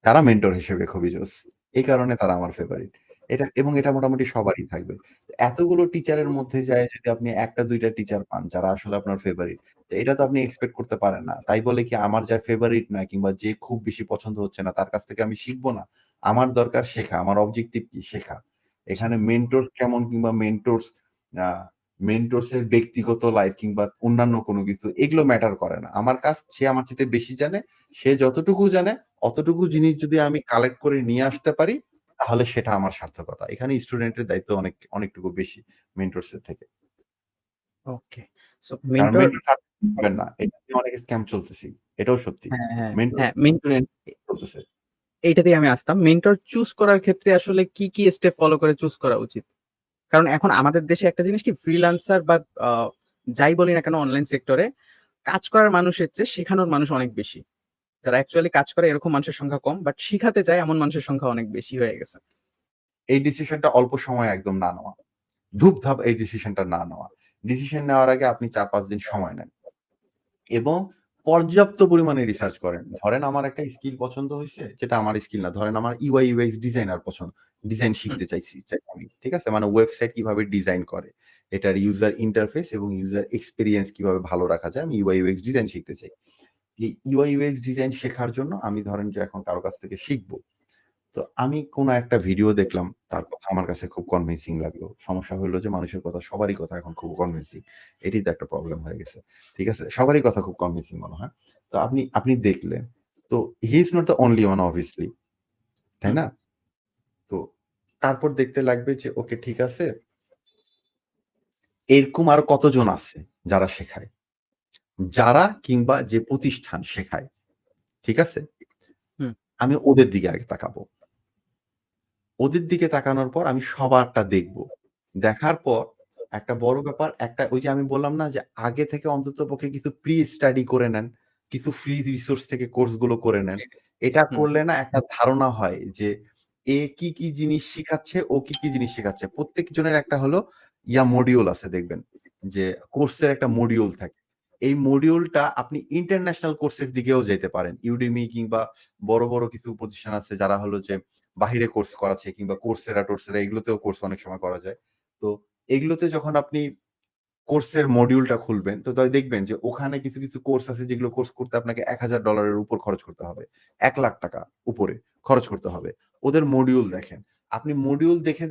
তারা মেন্টর হিসেবে খুবই জোস। এই কারণে তারা আমার ফেভারিট। এটা মোটামুটি সবারই থাকবে। এতগুলো টিচারের মধ্যে যায় যদি আপনি ১ টা ২ টা টিচার পান যারা আসলে আপনার ফেভারিট, তো এটা তো আপনি এক্সপেক্ট করতে পারেন না। তাই বলে কি আমার যা ফেভারিট না, কিংবা যে খুব বেশি পছন্দ হচ্ছে না তার কাছ থেকে আমি শিখব না? আমার দরকার শেখা। আমার অবজেক্টিভ কি? শেখা। এখানে মেন্টরস কেমন, কিংবা আ মেন্টরস এর ব্যক্তিগত লাইফ কিংবা অন্যান্য কোনো কিছু, এগুলো ম্যাটার করে না। আমার কাজ, সে আমার চাইতে বেশি জানে। সে যতটুকু জানে অতটুকু জিনিস যদি আমি কালেক্ট করে নিয়ে আসতে পারি, তাহলে সেটা আমার সার্থকতা। এখানে স্টুডেন্টের দায়িত্ব অনেকটুকু বেশি মেন্টরস এর থেকে। ওকে। সো কারণ মেন্টর মেন্টর সার্টিফিকেট পাবেন না। এটা নিয়ে অনেক স্ক্যাম চলতেছি। এটাও সত্যি। হ্যাঁ, হ্যাঁ, মেন্টর হ্যাঁ, স্টুডেন্ট চলতেছে। এইটাতেই আমি আসতাম। মেন্টর চুজ করার ক্ষেত্রে আসলে কি স্টেপ ফলো করে চুজ করা উচিত? কারণ এখন আমাদের দেশে একটা জিনিস কি ফ্রিল্যান্সার বা আ যাই বলি না কেন অনলাইন সেক্টরে কাজ করার মানুষের চেয়ে শেখানোর মানুষ অনেক বেশি। যারা অ্যাকচুয়ালি কাজ করে এরকম মানুষের সংখ্যা কম। বাট শিখাতে চায় এমন মানুষের সংখ্যা অনেক বেশি হয়ে গেছে। এই ডিসিশনটা অল্প সময়ে একদম না নেওয়া। ধুপধাপ এই ডিসিশনটা না নেওয়া। ডিসিশন নেওয়ার আগে আপনি ৪-৫ দিন সময় নেন। এবং পর্যাপ্ত পরিমাণে রিসার্চ করেন। ধরেন আমার একটা স্কিল পছন্দ হইছে, যেটা আমার স্কিল না। ধরেন আমার UI UX ডিজাইনার ডিজাইন হুম, শিখতে চাই আমি। ঠিক আছে? মানে ওয়েবসাইট কিভাবে ডিজাইন করে। এটার ইউজার ইন্টারফেস এবং ইউজার এক্সপেরিয়েন্স কিভাবে ভালো রাখা যায়, আমি UI UX ডিজাইন শিখতে চাই। এই UI UX ডিজাইন শেখার জন্য আমি ধরেন যে এখন কারো কাছ থেকে শিখব। তো আমি কোন একটা ভিডিও দেখলাম, তার কথা আমার কাছে খুব কনভিন্সিং লাগলো। সমস্যা হলো যে মানুষের কথা, সবারই কথা এখন খুব কনভিন্সিং। এটাই তো একটা প্রবলেম হয়ে গেছে। ঠিক আছে? সবারই কথা খুব কনভিন্সিং মনে হয়। তো আপনি দেখলেন। তো he is not the only one obviously, তাই হুম, না? তো তারপর দেখতে লাগবে যে ওকে, ঠিক আছে, এরকম আর কতজন আছে যারা শেখায়? যারা কিংবা যে প্রতিষ্ঠান শেখায়, ঠিক আছে? হুম। আমি ওদের দিকে আগে তাকাবো। ওদের দিকে তাকানোর পর আমি সবারটা দেখব। দেখার পর একটা বড় ব্যাপার, একটা ওই যে আমি বললাম না যে আগে থেকে অন্ততপক্ষে কিছু প্রি স্টাডি করে নেন। কিছু ফ্রি রিসোর্স থেকে কোর্স গুলো করে নেন। এটা হুম, করলে না একটা ধারণা হয় যে এ কি, কি জিনিস শিখাচ্ছে, ও কি, কি জিনিস শিখাচ্ছে। প্রত্যেকজনের একটা হলো মডিউল আছে দেখবেন। যে কোর্সের একটা মডিউল থাকে। এই মডিউলটা আপনি ইন্টারন্যাশনাল কোর্সের দিকেও যেতে পারেন। Udemy কিংবা বড়, বড় কিছু প্রতিষ্ঠান আছে যারা হলো যে বাহিরে কোর্স করাচ্ছে কিংবা Coursera এগুলোতেও কোর্স অনেক সময় করা যায়। তো এগুলোতে যখন আপনি কোর্সের মডিউলটা খুলবেন তো দেখবেন যে ওখানে কিছু, কিছু কোর্স আছে যেগুলো কোর্স করতে আপনাকে $১,০০০ এর উপর খরচ করতে হবে। ৳১,০০,০০০ উপরে খরচ করতে হবে। ওদের মডিউল দেখেন। আপনি মডিউল দেখে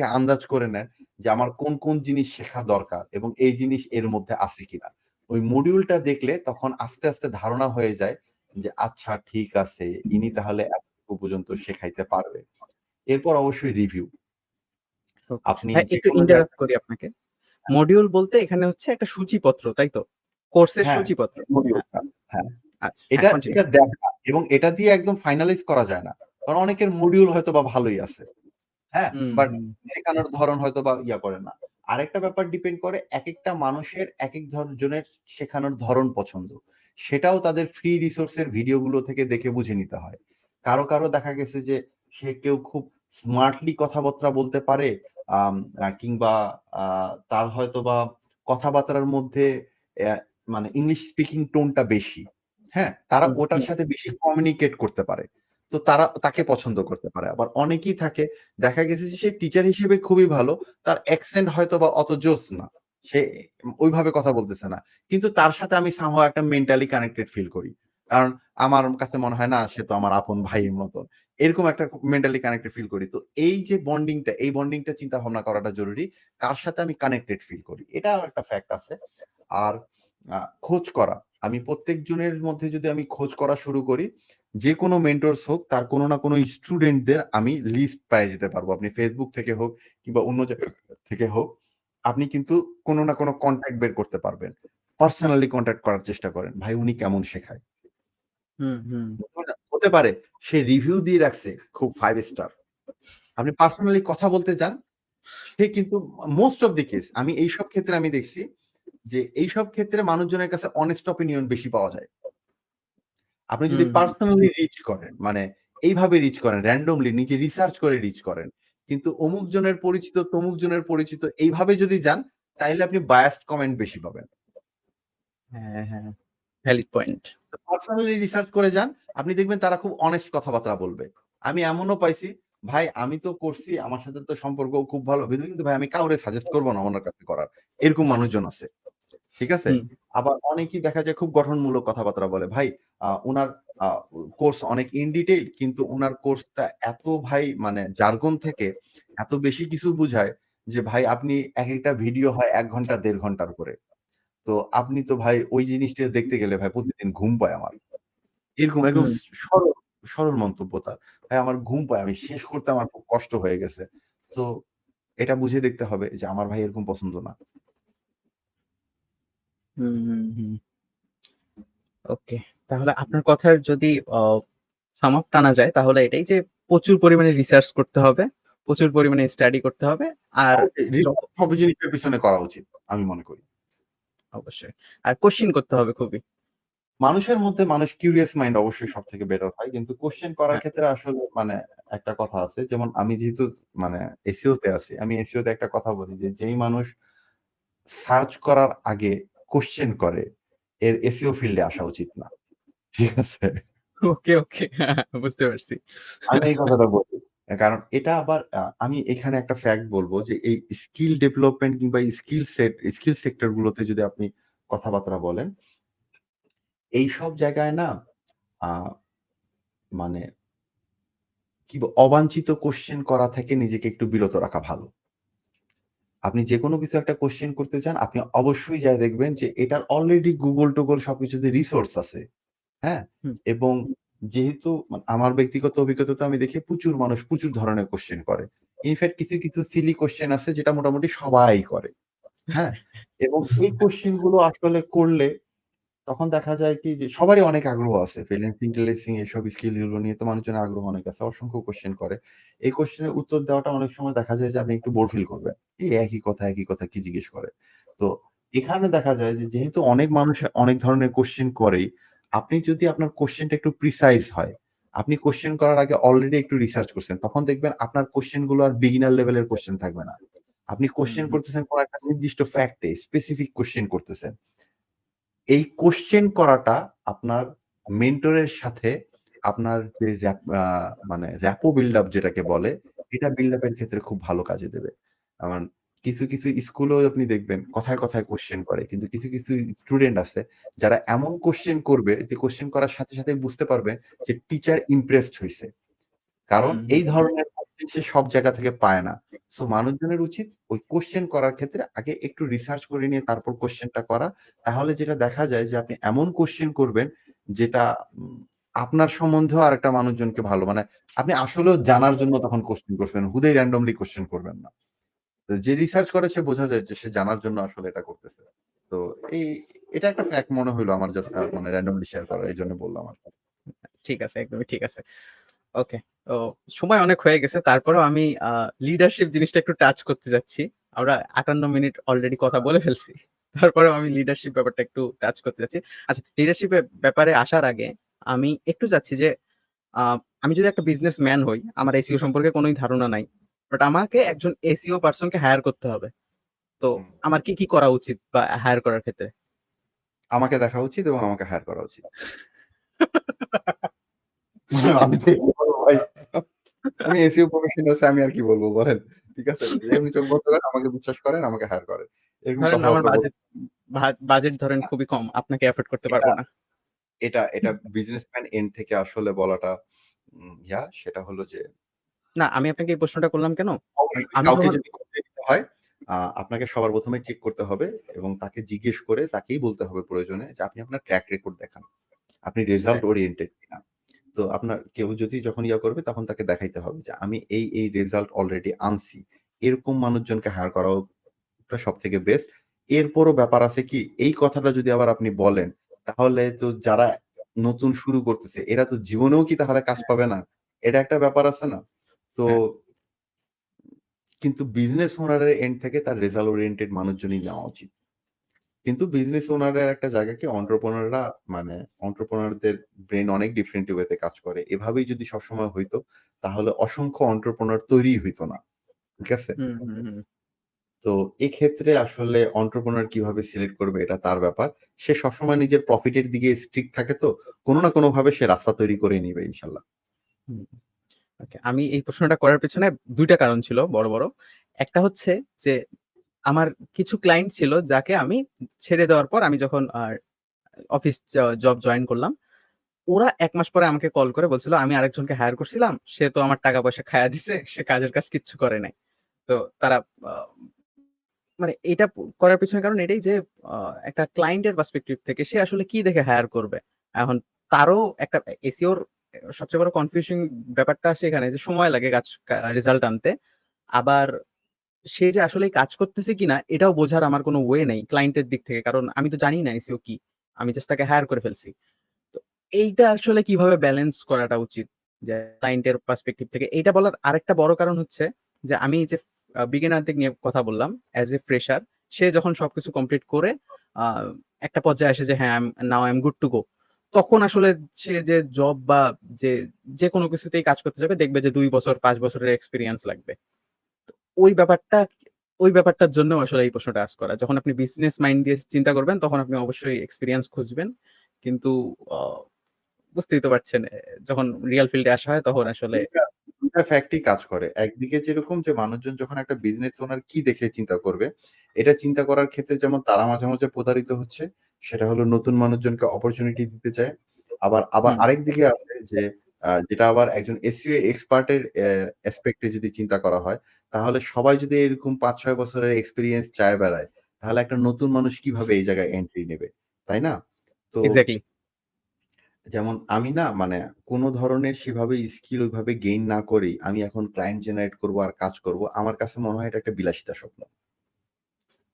আন্দাজ করে নেন যে আমার কোন, কোন জিনিস শেখা দরকার এবং এই জিনিস এর মধ্যে আছে কিনা। ওই মডিউলটা দেখলে তখন আস্তে ধারণা হয়ে যায় যে আচ্ছা ঠিক আছে, ইনি তাহলে এতটুকু পর্যন্ত শেখাইতে পারবে। এরপর অবশ্যই রিভিউ। ওকে। আপনি ভাই একটু যেকোনো ইন্টারাপ্ট করি আপনাকে। মডিউল বলতে এখানে হচ্ছে একটা সূচিপত্র, তাই তো? কোর্সের হ্যাঁ, সূচিপত্র। হ্যাঁ, মডিউলটা। হ্যাঁ। আচ্ছা। হ্যাঁ, এটা কন্টিনিউ। এটা দেখা এবং এটা দিয়ে একদম ফাইনালাইজ করা যায় না। কারণ অনেকের মডিউল হয়তোবা ভালোই আছে। হ্যাঁ? হুম, বাট হুম, শেখানোর ধরন হয়তোবা করে না। আরেকটা ব্যাপার ডিপেন্ড করে একেকটা মানুষের একেক জনের শেখানোর ধরন পছন্দ। সেটাও তাদের ফ্রি রিসোর্স এর ভিডিওগুলো থেকে দেখে বুঝে নিতে হয়। কারো দেখা গেছে যে কেউ খুব স্মার্টলি কথাবার্তা বলতে পারে আম আ কিংবা আ তার হয়তোবা কথাবার্তার মধ্যে অ্যা মানে ইংলিশ স্পিকিং টোনটা বেশি। হ্যাঁ? তারা হুম, ওটার হুম, সাথে বেশি কমিউনিকেট করতে পারে। তো তাকে পছন্দ করতে পারে। আবার অনেকেই থাকে দেখা গেছে যে সে টিচার হিসেবে খুবই ভালো। তার অ্যাকসেন্ট হয়তোবা অত জোস না। সে ওইভাবে কথা বলতেছে না। কিন্তু তার সাথে আমি somehow একটা মেন্টালি কানেক্টেড ফিল করি। কারণ আমার কাছে মনে হয় না সে তো আমার আপন ভাইয়ের মতন। এরকম একটা মেন্টালি কানেক্টেড ফিল করি। তো এই যে বন্ডিংটা, এই বন্ডিংটা চিন্তা ভাবনা করাটা জরুরি। কার সাথে আমি কানেক্টেড ফিল করি। এটাও একটা ফ্যাক্ট আছে। আর আ খোঁজ করা। আমি প্রত্যেকজনের মধ্যে যদি আমি খোঁজ করা শুরু করি, যেকোনো মেন্টরস হোক তার কোনো না কোনো স্টুডেন্টদের আমি লিস্ট পেয়ে যেতে পারবো। আপনি Facebook থেকে হোক কিংবা অন্য জায়গা থেকে হোক, আপনি কিন্তু কোনো না কোনো কনট্যাক্ট বের করতে পারবেন। পার্সোনালি কনট্যাক্ট করার চেষ্টা করেন। ভাই উনি কেমন শেখায়? হুম, হুম, হতে পারে সে রিভিউ দিয়ে রাখছে খুব 5 স্টার। আপনি পার্সোনালি কথা বলতে যান, সে কিন্তু মোস্ট অফ দি কেস আমি এইসব ক্ষেত্রে আমি দেখছি যে এইসব ক্ষেত্রে মানুষজনের কাছে অনেস্ট অপিনিয়ন বেশি পাওয়া যায়। আপনি যদি হুম, হুম, পার্সোনালি রিচ করেন, মানে এইভাবে রিচ করেন, randomly নিজে রিসার্চ করে রিচ করেন। কিন্তু অমুক জনের পরিচিত, তমুক জনের পরিচিত এইভাবে যদি যান, তাইলে আপনি বায়াসড কমেন্ট বেশি পাবেন। হ্যাঁ, হ্যাঁ। Valid point. পার্সোনালি রিসার্চ করে যান, আপনি দেখবেন তারা খুব অনেস্ট কথাবার্তা বলবে। আমি এমনও পাইছি, ভাই আমি তো করছি, আমার সাথে তো সম্পর্ক খুব ভালো। কিন্তু ভাই আমি কাউরে সাজেস্ট করব না উনার কাছে করার। এরকম মানুষজন আছে। ঠিক আছে? হুম, আবার অনেকেই দেখা যায় খুব গঠনমূলক কথাবার্তা বলে। ভাই উনার আ কোর্স অনেক ইন ডিটেইল কিন্তু উনার কোর্সটা এত ভাই মানে জার্গন থেকে এত বেশি কিছু বুঝায় যে ভাই আপনি একেকটা ভিডিও হয় ১ ঘন্টা ১.৫ ঘন্টার করে। তো আপনি তো ভাই ওই জিনিসটা দেখতে গেলে ভাই প্রতিদিন ঘুম পায় আমার। এরকম একদম হুম, সরল, সরল মন্তব্য তার। ভাই আমার ঘুম পায়। আমি শেষ করতে আমার খুব কষ্ট হয়ে গেছে। তো এটা বুঝে দেখতে হবে যে আমার ভাই এরকম পছন্দ না। হুম, হুম, হুম। ওকে। তাহলে আপনার কথার যদি সাম আপ টানা যায় তাহলে এটাই যে প্রচুর পরিমাণে রিসার্চ করতে হবে, প্রচুর পরিমাণে স্টাডি করতে হবে। আর অবশ্যই যখ রিসার্চ সব জিনিসের পিছনে করা উচিত। আমি মনে করি। অবশ্যই। আর কোয়েশ্চেন করতে হবে খুবই। মানুষের মধ্যে মানুষ কিউরিয়াস মাইন্ড অবশ্যই সবথেকে বেটার হয়। কিন্তু কোয়েশ্চেন করার হ্যাঁ। ক্ষেত্রে আসলে মানে একটা কথা আছে। যেমন আমি যেহেতু মানে এসইও তে আছি। আমি এসইও তে একটা কথা বলি যে, যেই মানুষ সার্চ করার আগে কোয়েশ্চেন করে, এর এসইও ফিল্ডে আসা উচিত না। ঠিক আছে? ওকে, ওকে। হ্যাঁ, বুঝতে পারছি। আমি এই কথাটা বলি। কারণ এটা আবার আমি এখানে একটা ফ্যাক্ট বলব যে, এই স্কিল ডেভেলপমেন্ট কিংবা স্কিল সেক্টর গুলোতে যদি আপনি কথাবার্তা বলেন, এইসব জায়গায় না আ মানে অবাঞ্ছিত কোয়েশ্চেন করা থেকে নিজেকে একটু বিরত রাখা ভালো। আপনি যেকোনো কিছু একটা কোয়েশ্চেন করতে চান, আপনি অবশ্যই যায়া দেখবেন যে এটার অলরেডি গুগল-টুগল সবকিছুতে রিসোর্স আছে। হ্যাঁ? হুম। এবং যেহেতু আমার ব্যক্তিগত অভিজ্ঞতাতে আমি দেখি প্রচুর মানুষ প্রচুর ধরনের কোয়েশ্চেন করে। ইনফেক্ট কিছু সিলি কোয়েশ্চেন আছে যেটা মোটামুটি সবাই করে। হ্যাঁ? এবং এই কোয়েশ্চেন গুলো আসলে করলে তখন দেখা যায় কি যে সবারই অনেক আগ্রহ আছে। ফ্রিল্যান্সিং টিলেন্সিং এসব স্কিলগুলো নিয়ে তো মানুষজনের আগ্রহ অনেক আছে। অসংখ্য কোয়েশ্চেন করে। এই কোয়েশ্চেনের উত্তর দেওয়াটা অনেক সময় দেখা যায় যে আপনি একটু বোর ফিল করবেন। এই একই কথা কি জিজ্ঞেস করে? তো এখানে দেখা যায় যে যেহেতু অনেক মানুষ অনেক ধরনের কোয়েশ্চেন করেই, আপনি যদি আপনার কোয়েশ্চেনটা একটু প্রিসাইজ হয়, আপনি কোয়েশ্চেন করার আগে অলরেডি একটু রিসার্চ করছেন। তখন দেখবেন আপনার কোয়েশ্চেন গুলো আর বিগিনার লেভেলের কোয়েশ্চেন থাকবে না। আপনি হুম, কোয়েশ্চেন হুম, করতেছেন কোন একটা নির্দিষ্ট ফ্যাক্টে, স্পেসিফিক কোয়েশ্চেন করতেছেন। এই কোয়েশ্চেন করাটা আপনার মেন্টরের সাথে আপনার যে মানে র‍্যাপো বিল্ড আপ যেটাকে বলে, এটা বিল্ড আপ এর ক্ষেত্রে খুব ভালো কাজে দেবে। আমার কিছু স্কুলেও আপনি দেখবেন কথায় কোয়েশ্চেন করে। কিন্তু কিছু স্টুডেন্ট আছে যারা এমন কোয়েশ্চেন করবে যে কোয়েশ্চেন করার সাথে বুঝতে পারবে যে টিচার ইমপ্রেসড হইছে। কারণ হুম, হুম, এই ধরনের কোয়েশ্চেন সে সব জায়গা থেকে পায় না। সো মানুষজনের উচিত ওই কোয়েশ্চেন করার ক্ষেত্রে আগে একটু রিসার্চ করে নিয়ে তারপর কোয়েশ্চেনটা করা। তাহলে যেটা দেখা যায় যে আপনি এমন কোয়েশ্চেন করবেন যেটা আপনার সম্বন্ধেও আরেকটা মানুষজনকে ভালো মানে আপনি আসলেও জানার জন্য তখন কোয়েশ্চেন করবেন। হুদাই র‍্যান্ডমলি কোয়েশ্চেন করবেন না। তো যে রিসার্চ করে সে বোঝা যায় যে সে জানার জন্য আসলে এটা করতেছে। তো এই এটা একটা ফ্যাক্ট মনে হইলো আমার জাস্ট মানে র‍্যান্ডমলি শেয়ার করার। এজন্য বললাম আরকি। ঠিক আছে, একদমই ঠিক আছে। ওকে। তো সময় অনেক হয়ে গেছে। তারপরেও আমি লিডারশিপ জিনিসটা একটু টাচ করতে যাচ্ছি। আমরা ৫৮ মিনিট অলরেডি কথা বলে ফেলছি। তারপরেও আমি লিডারশিপ ব্যাপারটা একটু টাচ করতে যাচ্ছি। আচ্ছা, লিডারশিপ এর ব্যাপারে আসার আগে আমি একটু চাচ্ছি যে আ আমি যদি একটা বিজনেসম্যান হই, আমার এসইও সম্পর্কে কোনই ধারণা নাই। বাট আমাকে একজন এসইও পারসন কে হায়ার করতে হবে। তো হুম। আমার কি করা উচিত বা হায়ার করার ক্ষেত্রে? আমাকে দেখা উচিত এবং আমাকে হায়ার করা উচিত। আমি তো এটাই বলব ভাই। আমি এসইও প্রফেশন আছে আমি আর কি বলব বলেন। ঠিক আছে? এমনি চোখ বন্ধ করেন, আমাকে বিশ্বাস করেন, আমাকে হায়ার করেন। এরকম ধরেন আমার কথাবার্তা বলব বাজেট ধরেন না। খুবই কম। আপনাকে এফোর্ড করতে পারব এটা না। এটা বিজনেসম্যান এন্ড থেকে আসলে বলাটা সেটা হলো যে না, আমি আপনাকে এই প্রশ্নটা করলাম কেন? কারণ অবশ্যই আমি কাউকে যখন যদি করতে দিতে হয়, আপনাকে সবার ১ম এ চেক করতে হবে এবং তাকে জিজ্ঞেস করে তাকেই বলতে হবে প্রয়োজনে যে আপনি আপনার ট্র্যাক রেকর্ড দেখান। আপনি রেজাল্ট রাইট। ওরিয়েন্টেড কিনা। তো আপনার কেউ যদি যখন করবে তখন তাকে দেখাইতে হবে যে আমি এই রেজাল্ট অলরেডি আনছি। এরকম মানুষজনকে হায়ার করাও সবথেকে বেস্ট। এরপরও ব্যাপার আছে কি এই কথাটা যদি আবার আপনি বলেন, তাহলে তো যারা নতুন শুরু করতেছে এরা তো জীবনেও কি তাহলে কাজ হ্যাঁ, পাবে না? এটা একটা ব্যাপার আছে না? তো হ্যাঁ। কিন্তু বিজনেস ওনার এর এন্ড থেকে তার রেজাল্ট ওরিয়েন্টেড মানুষজনই নেওয়া উচিত। কিন্তু বিজনেস ওনারের একটা জায়গা কি এন্টারপ্রেনিউররা মানে এন্টারপ্রেনিউরদের ব্রেইন অনেক ডিফারেন্ট ওয়েতে কাজ করে। এভাবেই যদি সবসময় হইতো তাহলে অসংখ্য এন্টারপ্রেনিউর তৈরিই হইতো না। ঠিক আছে? হুম, হুম, হুম। তো এক্ষেত্রে আসলে এন্টারপ্রেনিউর কিভাবে সিলেক্ট করবে এটা তার ব্যাপার। সে সবসময় নিজের প্রফিট এর দিকে স্ট্রিক্ট থাকে তো কোন না কোনভাবে সে রাস্তা তৈরি করে নিবে ইনশাআল্লাহ। হুম। ওকে। আমি এই প্রশ্নটা করার পেছনে ২ টা কারণ ছিল বড়। একটা হচ্ছে যে আমার কিছু ক্লায়েন্ট ছিল যাকে আমি ছেড়ে দেওয়ার পর আমি যখন অফিস জব জয়েন করলাম, ওরা ১ মাস পরে আমাকে কল করে বলছিল, "আমি আরেকজনকে হায়ার করছিলাম। সে তো আমার টাকা-পয়সা খায়া দিছে। সে কাজের কাজ কিচ্ছু করে নাই।" তো তারা আ মানে এটা করার পেছনে কারণ এটাই যে আ একটা ক্লায়েন্টের পার্সপেক্টিভ থেকে সে আসলে কি দেখে হায়ার করবে? এখন তারও একটা এসইওর সবচেয়ে বড় কনফিউজিং ব্যাপারটা আসে এখানে যে সময় লাগে রেজাল্ট আনতে। আবার সে যে আসলেই কাজ করতেছে কিনা এটাও বোঝার আমার কোনো ওয়ে নেই ক্লায়েন্টের দিক থেকে। কারণ আমি তো জানি না এসইও কি। আমি জাস্ট তাকে হায়ার করে ফেলছি। তো এইটা আসলে কিভাবে ব্যালেন্স করাটা উচিত? যে ক্লায়েন্টের পার্সপেক্টিভ থেকে। এইটা বলার আরেকটা বড় কারণ হচ্ছে যে আমি যে বিগিনার দিক নিয়ে কথা বললাম, এজ এ ফ্রেশার সে যখন সবকিছু কমপ্লিট করে আ একটা পর্যায়ে আসে যে হ্যাঁ, now I am good to go. তখন আসলে সে যে জব বা যে যেকোনো কিছুতেই কাজ করতে যাবে দেখবে যে ২ বছর ৫ বছরের এক্সপেরিয়েন্স লাগবে। তো ওই ব্যাপারটা ওই ব্যাপারটার জন্যও আসলে এই প্রশ্নটা আস্ক করা। যখন আপনি বিজনেস মাইন্ড দিয়ে চিন্তা করবেন তখন আপনি অবশ্যই এক্সপেরিয়েন্স খুঁজবেন। কিন্তু আ বুঝতেই তো পারছেন যখন রিয়াল ফিল্ড এ আসা হয় তখন আসলে ২ টা ফ্যাক্টই কাজ করে। একদিকে যেরকম যে মানুষজন যখন একটা বিজনেস ওনার কি দেখে চিন্তা করবে, এটা চিন্তা করার ক্ষেত্রে যেমন তারা মাঝে প্রতারিত হচ্ছে, সেটা হলো নতুন মানুষজনকে অপরচুনিটি দিতে চায়। আবার হুম, আরেক দিকে আছে যে যেটা আবার একজন এসইও এক্সপার্ট এর অ্যাসপেক্ট এ যদি চিন্তা করা হয়, তাহলে সবাই যদি এরকম ৫-৬ বছরের এক্সপেরিয়েন্স চায় বেড়ায়, তাহলে একটা নতুন মানুষ কিভাবে এই জায়গায় এন্ট্রি নেবে? তাই না? তো এক্সাক্টলি। যেমন আমি না মানে কোন ধরনের সেভাবে স্কিল ওইভাবে গেইন না করেই আমি এখন ক্লায়েন্ট জেনারেট করব আর কাজ করব। আমার কাছে মনে হয় এটা একটা বিলাসিতা স্বপ্ন।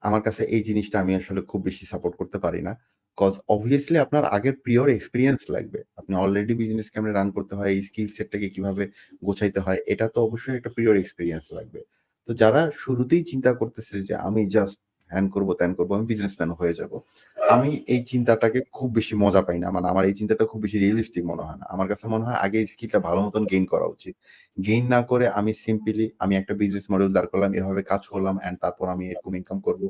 আমার কাছে এই জিনিসটা আমি আসলে খুব বেশি সাপোর্ট করতে পারি না। কজ অবভিয়াসলি আপনার আগের প্রিয়র এক্সপেরিয়েন্স লাগবে। আপনি অলরেডি বিজনেস কেমনে রান করতে হয়, এই স্কিল সেটটাকে কিভাবে গোছাইতে হয়, এটা তো অবশ্যই একটা প্রিয়র এক্সপেরিয়েন্স লাগবে। তো যারা শুরুতেই চিন্তা করতেছে যে আমি জাস্ট হ্যান করব, ত্যান করব, আমি বিজনেসম্যান হয়ে যাব। আমি এই চিন্তাটাকে খুব বেশি মজা পাই না। মানে আমার এই চিন্তাটা খুব বেশি রিয়ালিস্টিক মনে হয় না। আমার কাছে মনে হয় আগে এই স্কিলটা ভালো মতন গেইন করা উচিত। গেইন না করে আমি সিম্পলি আমি একটা বিজনেস মডেল দাঁড় করলাম, এভাবে কাজ করলাম অ্যান্ড তারপর আমি এরকম ইনকাম করব।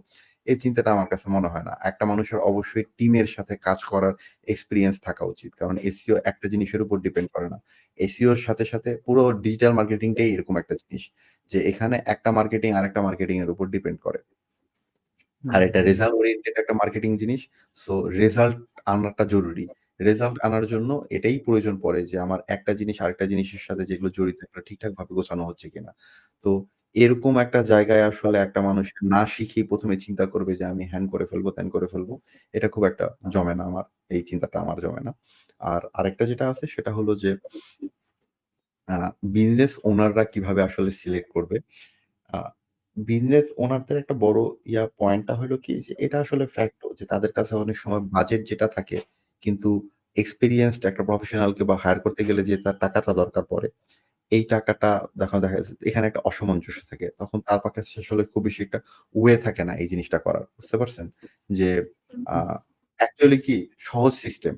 এই চিন্তাটা আমার কাছে মনে হয় না। একটা মানুষের অবশ্যই টিমের সাথে কাজ করার এক্সপেরিয়েন্স থাকা উচিত। কারণ এসইও একটা জিনিসের উপর ডিপেন্ড করে না। এসইওর সাথে, সাথে পুরো ডিজিটাল মার্কেটিংটাই এরকম একটা জিনিস। যে এখানে একটা মার্কেটিং আরেকটা মার্কেটিং এর উপর ডিপেন্ড করে। আর এটা রেজাল্ট ওরিয়েন্টেড একটা মার্কেটিং জিনিস। সো রেজাল্ট আনাটা জরুরি। রেজাল্ট আনার জন্য এটাই প্রয়োজন পড়ে যে আমার একটা জিনিস আরেকটা জিনিসের সাথে যেগুলো জড়িত এগুলো ঠিকঠাকভাবে গোছানো হচ্ছে কিনা। তো এরকম একটা জায়গায় আসলে একটা মানুষ না শিখেই ১ম এ চিন্তা করবে যে আমি হ্যান করে ফেলবো, ত্যান করে ফেলবো। এটা খুব একটা জমে না আমার। এই চিন্তাটা আমার জমে না। আর আরেকটা যেটা আছে সেটা হলো যে আ বিজনেস ওনাররা কিভাবে আসলে সিলেক্ট করবে। আ বিজনেস ওনারদের একটা বড় পয়েন্টটা হলো কি যে এটা আসলে ফ্যাক্টও যে তাদের কাছে অনেক সময় বাজেট যেটা থাকে কিন্তু এক্সপেরিয়েন্সড একটা প্রফেশনালকে বা হায়ার করতে গেলে যে তার টাকাটা দরকার পড়ে, এই টাকাটা দেখা যাচ্ছে এখানে একটা অসামঞ্জস্য থাকে। তখন তার কাছে আসলে খুব বেশি একটা ওয়ে থাকে না এই জিনিসটা করার। বুঝতে পারছেন? যে আ অ্যাকচুয়ালি কি সহজ সিস্টেম।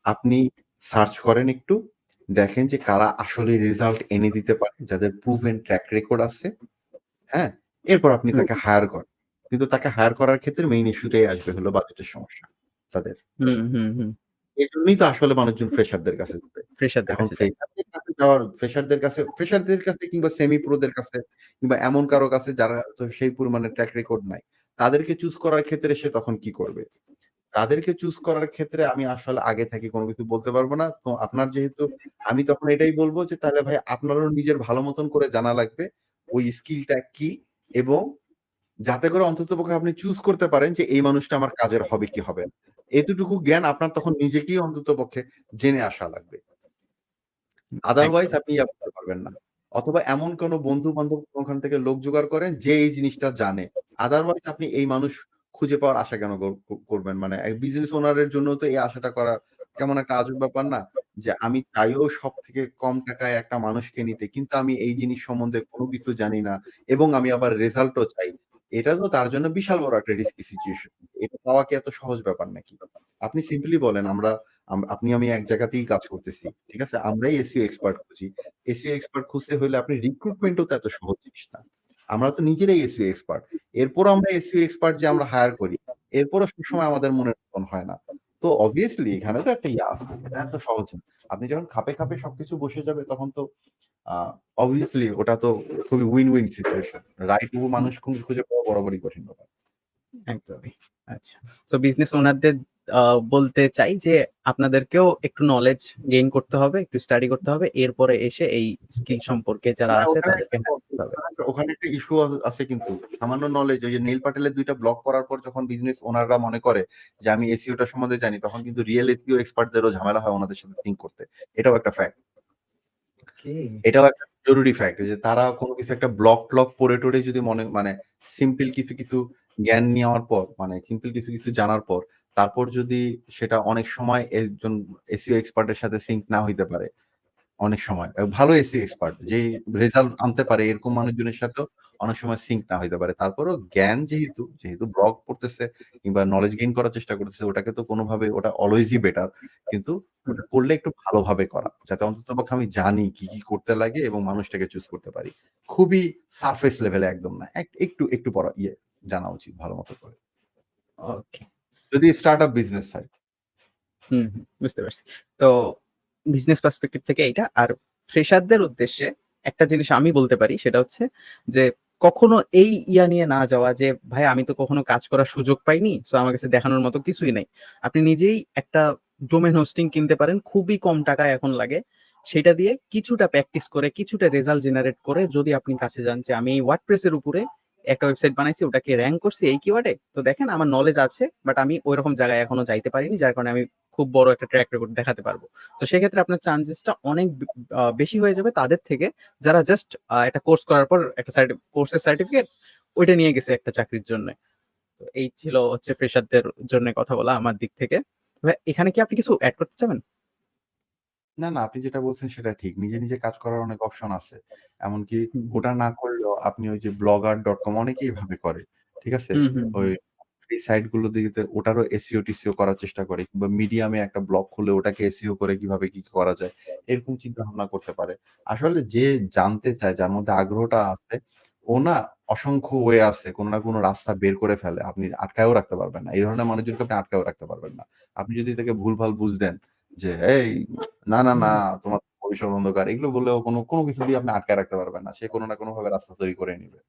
আপনি সার্চ করেন একটু, দেখেন যে কারা আসলে রেজাল্ট এনে দিতে পারে, যাদের প্রুভেন ট্র্যাক রেকর্ড আছে। হ্যাঁ? এরপর আপনি হুম, তাকে হায়ার করেন। কিন্তু তাকে হায়ার করার ক্ষেত্রে মেইন ইস্যুটাই আসবে হলো বাজেটের সমস্যা তাদের। হুম, হুম, হুম। এজন্যই তো আসলে মানুষজন ফ্রেশারদের কাছে যাবে। ফ্রেশারদের এখন কাছে যায়। ফ্রেশারদের কাছে কিংবা সেমি প্রোদের কাছে কিংবা এমন কারো কাছে যারা তো সেই পরিমাণে ট্র্যাক রেকর্ড নাই। তাদেরকে চুজ করার ক্ষেত্রে সে তখন কি করবে? তাদেরকে চুজ করার ক্ষেত্রে আমি আসলে আগে থেকে কোন কিছু বলতে পারব না। তো আপনার যেহেতু আমি তখন এটাই বলব যে তাহলে ভাই আপনারও নিজের ভালো মতন করে জানা লাগবে ওই স্কিলটা কি এবং যাতে করে অন্ততপক্ষে আপনি চুজ করতে পারেন যে এই মানুষটা আমার কাজের হবে কি হবে না। এতটুকু জ্ঞান আপনার তখন নিজেকেই অন্ততপক্ষে জেনে আসা লাগবে। আদারওয়াইজ একদম। আপনি করতে পারবেন না। অথবা এমন কোন বন্ধু-বান্ধব ওখান থেকে লোক জোগাড় করেন যে এই জিনিসটা জানে। আদারওয়াইজ আপনি এই মানুষ খুঁজে পাওয়ার আশা কেন করবেন? মানে বিজনেস ওনার এর জন্য তো এই আশাটা করা কেমন একটা আজব ব্যাপার না? যে আমি চাইও সবথেকে কম টাকায় একটা মানুষকে নিতে। কিন্তু আমি এই জিনিস সম্বন্ধে কোন কিছু জানি না এবং আমি আবার রেজাল্টও চাই। এটা তো তার জন্য বিশাল বড় একটা রিস্কি সিচুয়েশন। এটা পাওয়া কি এত সহজ ব্যাপার নাকি? আপনি সিম্পলি বলেন আমরা আপনি আমি এক জায়গাতেই কাজ করতেছি। ঠিক আছে? আমরাই এসইও এক্সপার্ট খুঁজি। এসইও এক্সপার্ট খুঁজতে হইলে আপনি রিক্রুটমেন্টও তো এত সহজ জিনিস না। আমরা তো নিজেরাই এসইও এক্সপার্ট। এরপরও আমরা এসইও এক্সপার্ট যে আমরা হায়ার করি। এরপরও সবসময় আমাদের মনের মতন হয় না। তো obviously এখানে তো একটা আছে। এটা এত সহজ না। আপনি যখন খাপে, খাপে সবকিছু বসে যাবে তখন তো আ obviously ওটা তো খুবই উইন-উইন সিচুয়েশন। রাইট হুম, মানুষ খুঁজে পাওয়া বরাবরই কঠিন ব্যাপার। একদমই। আচ্ছা। তো বিজনেস ওনারদের আ বলতে চাই যে আপনাদেরকেও একটু নলেজ গেইন করতে হবে, একটু স্টাডি করতে হবে। এরপরে এসে এই স্কিল সম্পর্কে যারা হ্যাঁ, আছে ওখানে তাদেরকে একটা হ্যান্ডেল করতে হবে। ওখানে একটা ইস্যু আছে কিন্তু। সামান্য নলেজ ওই যে নীল পাটেলের ২ টা ব্লগ পড়ার পর যখন বিজনেস ওনাররা মনে করে যে আমি এসইও টা সম্বন্ধে জানি, তখন কিন্তু রিয়াল এসইও এক্সপার্ট দেরও ঝামেলা হয় ওনাদের সাথে সিঙ্ক করতে। এটাও একটা ফ্যাক্ট। ওকে। এটাও একটা জরুরি ফ্যাক্ট যে তারা কোন কিছু একটা ব্লগ-ট্লগ পড়ে-টরে যদি মানে সিম্পল কিছু জ্ঞান নেওয়ার পর মানে সিম্পল কিছু জানার পর তারপর যদি সেটা অনেক সময় একজন এসইও এক্সপার্ট এর সাথে সিঙ্ক না হইতে পারে। অনেক সময়। ভালো এসইও এক্সপার্ট যে রেজাল্ট আনতে পারে এরকম মানুষজনের সাথেও অনেক সময় সিঙ্ক না হইতে পারে। তারপরেও জ্ঞান যেহেতু ব্লগ পড়তেছে কিংবা নলেজ গেইন করার চেষ্টা করতেছে ওটাকে তো কোনভাবে ওটা অলওয়েজই বেটার। কিন্তু হুম, ওটা করলে একটু ভালোভাবে করা। যাতে অন্ততপক্ষে আমি জানি কি করতে লাগে এবং মানুষটাকে চুজ করতে পারি। খুবই সারফেস লেভেলে একদম না। একটু পড়া জানা উচিত ভালো মতো করে। ওকে। যদি স্টার্টআপ বিজনেস হয়। হুম, হুম, বুঝতে পারছি। তো বিজনেস পার্সপেক্টিভ থেকে এইটা। আর ফ্রেশারদের উদ্দেশ্যে একটা জিনিস আমি বলতে পারি সেটা হচ্ছে যে কখনো এই নিয়ে না যাওয়া যে ভাই আমি তো কখনো কাজ করার সুযোগ পাইনি। সো আমার কাছে দেখানোর মতো কিছুই নাই। আপনি নিজেই একটা ডোমেইন হোস্টিং কিনতে পারেন। খুবই কম টাকায় এখন লাগে। সেটা দিয়ে কিছুটা প্র্যাকটিস করে কিছুটা রেজাল্ট জেনারেট করে যদি আপনি কাছে যান যে আমি এই ওয়ার্ডপ্রেস এর উপরে একটা ওয়েবসাইট বানাইছি ওটাকে র‍্যাংক করছি এই কিওয়ার্ডে। তো দেখেন আমার নলেজ আছে বাট আমি ঐরকম জায়গায় এখনো যাইতে পারিনি। যার কারণে আমি খুব বড় একটা ট্র্যাক রেকর্ড দেখাতে পারবো। তো সেক্ষেত্রে আপনার চান্সেসটা অনেক বেশি হয়ে যাবে তাদের থেকে যারা জাস্ট একটা কোর্স করার পর একটা কোর্সের সার্টিফিকেট ওইটা নিয়ে গেছে একটা চাকরির জন্য। তো এই ছিল হচ্ছে ফ্রেশারদের জন্য কথা বলা আমার দিক থেকে। এখানে কি আপনি কিছু অ্যাড করতে চাবেন? না, না, আপনি যেটা বলছেন সেটা ঠিক। নিজে, নিজে কাজ করার অনেক অপশন আছে। এমনকি হুম, হুম। ওটা না করলেও আপনি ওই যে blogger.com অনেকেই এভাবে করে। ঠিক আছে? হুম, হুম, ওই হুম। ফ্রি সাইট গুলো দিতে ওটারও SEO-টেসিও করার চেষ্টা করে কিংবা মিডিয়ামে একটা ব্লগ খুলে ওটাকে SEO করে কিভাবে কি করা যায়, এরকম চিন্তাভাবনা করতে পারে। আসলে যে জানতে চায়, যার মধ্যে আগ্রহটা আছে, ও না অসংখ্য ওয়ে আছে। কোন না কোন রাস্তা বের করে ফেলে। আপনি আটকায়ও রাখতে পারবেন না। এই ধরনের মানুষজনকে আপনি আটকায়ও রাখতে পারবেন না। আপনি যদি তাকে ভুলভাল বুঝ দেন যে, "এই না, না, না, তোমার ভবিষ্যৎ অন্ধকার।" এগুলো বললেও কোনো কিছু দিয়ে আপনি আটকায় রাখতে পারবেন না। সে কোন না কোনভাবে রাস্তা তৈরি করে নিবে।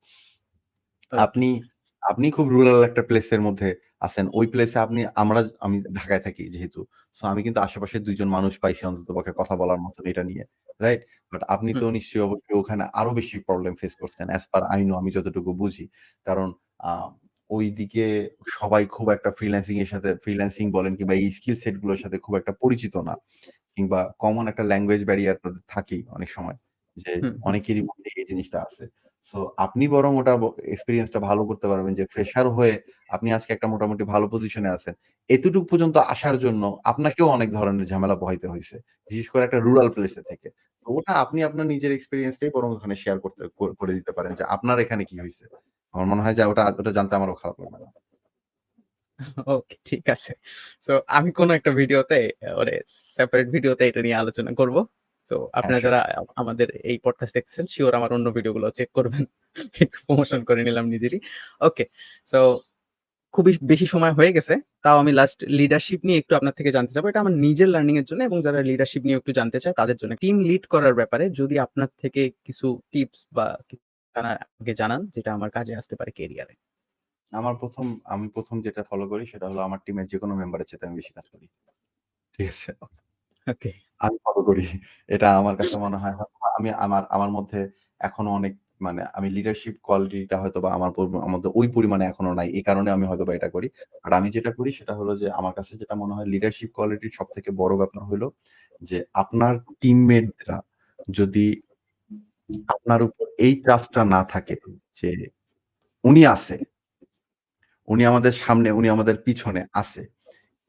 ওকে। আপনি আপনি খুব রুরাল একটা প্লেসের মধ্যে আছেন। ওই প্লেসে আমি ঢাকায় থাকি যেহেতু। সো আমি কিন্তু আশেপাশে ২ জন মানুষ পাইছি অন্ততপক্ষে কথা বলার মতন এটা নিয়ে। রাইট? বাট আপনি তো হুম, নিশ্চয়ই অবশ্যই ওখানে আরো বেশি প্রবলেম ফেস করছেন। অ্যাজ পার আই নো আমি যতটুকু বুঝি। কারণ আ ওইদিকে সবাই খুব একটা ফ্রিল্যান্সিং বলেন কিংবা এই স্কিল সেট গুলোর সাথে খুব একটা পরিচিত না। কিংবা কমন একটা ল্যাঙ্গুয়েজ ব্যারিয়ার তাদের থাকেই অনেক সময়। যে হুম, হুম। অনেকেরই মধ্যে এই জিনিসটা আছে। সো আপনি বরং ওটা এক্সপেরিয়েন্স টা ভালো করতে পারবেন যে ফ্রেশার হয়ে আপনি আজকে একটা মোটামুটি ভালো পজিশনে আছেন। এতটুকু পর্যন্ত আসার জন্য আপনাকেও অনেক ধরনের ঝামেলা পোহাইতে হইছে। বিশেষ করে একটা রুরাল প্লেস এ থেকে। তো ওটা আপনি আপনার নিজের এক্সপেরিয়েন্স টাই বরং ওখানে শেয়ার করে দিতে পারেন যে আপনার এখানে কি হইছে। আমার মনে হয় যে ওটা জানতে আমারও খারাপ লাগবে না। ওকে, ঠিক আছে। সো আমি কোন একটা ভিডিওতে মানে সেপারেট ভিডিওতে এটা নিয়ে আলোচনা করব। সো হ্যাঁ, আপনারা সিউর। যারা আমাদের এই পডকাস্ট দেখতেছেন সিওর আমার অন্য ভিডিওগুলো চেক করবেন। একটু প্রমোশন করে নিলাম নিজেরই। ওকে। সো খুবই বেশি সময় হয়ে গেছে। তাও আমি লাস্ট লিডারশিপ নিয়ে একটু আপনার থেকে জানতে চাবো। এটা আমার নিজের লার্নিং এর জন্য এবং যারা লিডারশিপ নিয়ে একটু জানতে চায় তাদের জন্য। টিম লিড করার ব্যাপারে যদি আপনার থেকে কিছু টিপস বা কিছু আমাকে জানান যেটা আমার কাজে আসতে পারে ক্যারিয়ারে। আমি ১ম যেটা ফলো করি সেটা হলো আমার টিমের যেকোনো মেম্বারের চাইতে আমি বেশি কাজ করি। ঠিক আছে? ওকে। আমি ফলো করি। এটা আমার কাছে মনে হয় হয়তোবা আমি আমার মধ্যে এখনো অনেক মানে আমি লিডারশিপ কোয়ালিটিটা হয়তোবা আমার মধ্যে ওই পরিমাণে এখনো নাই। এই কারণে আমি হয়তোবা এটা করি। আর আমি যেটা করি সেটা হলো যে আমার কাছে যেটা মনে হয় লিডারশিপ কোয়ালিটির সবথেকে বড় ব্যাপার হলো যে আপনার টিমমেটরা যদি আপনার উপর এই ট্রাস্টটা না থাকে যে উনি আছে, উনি আমাদের সামনে, উনি আমাদের পিছনে আছে।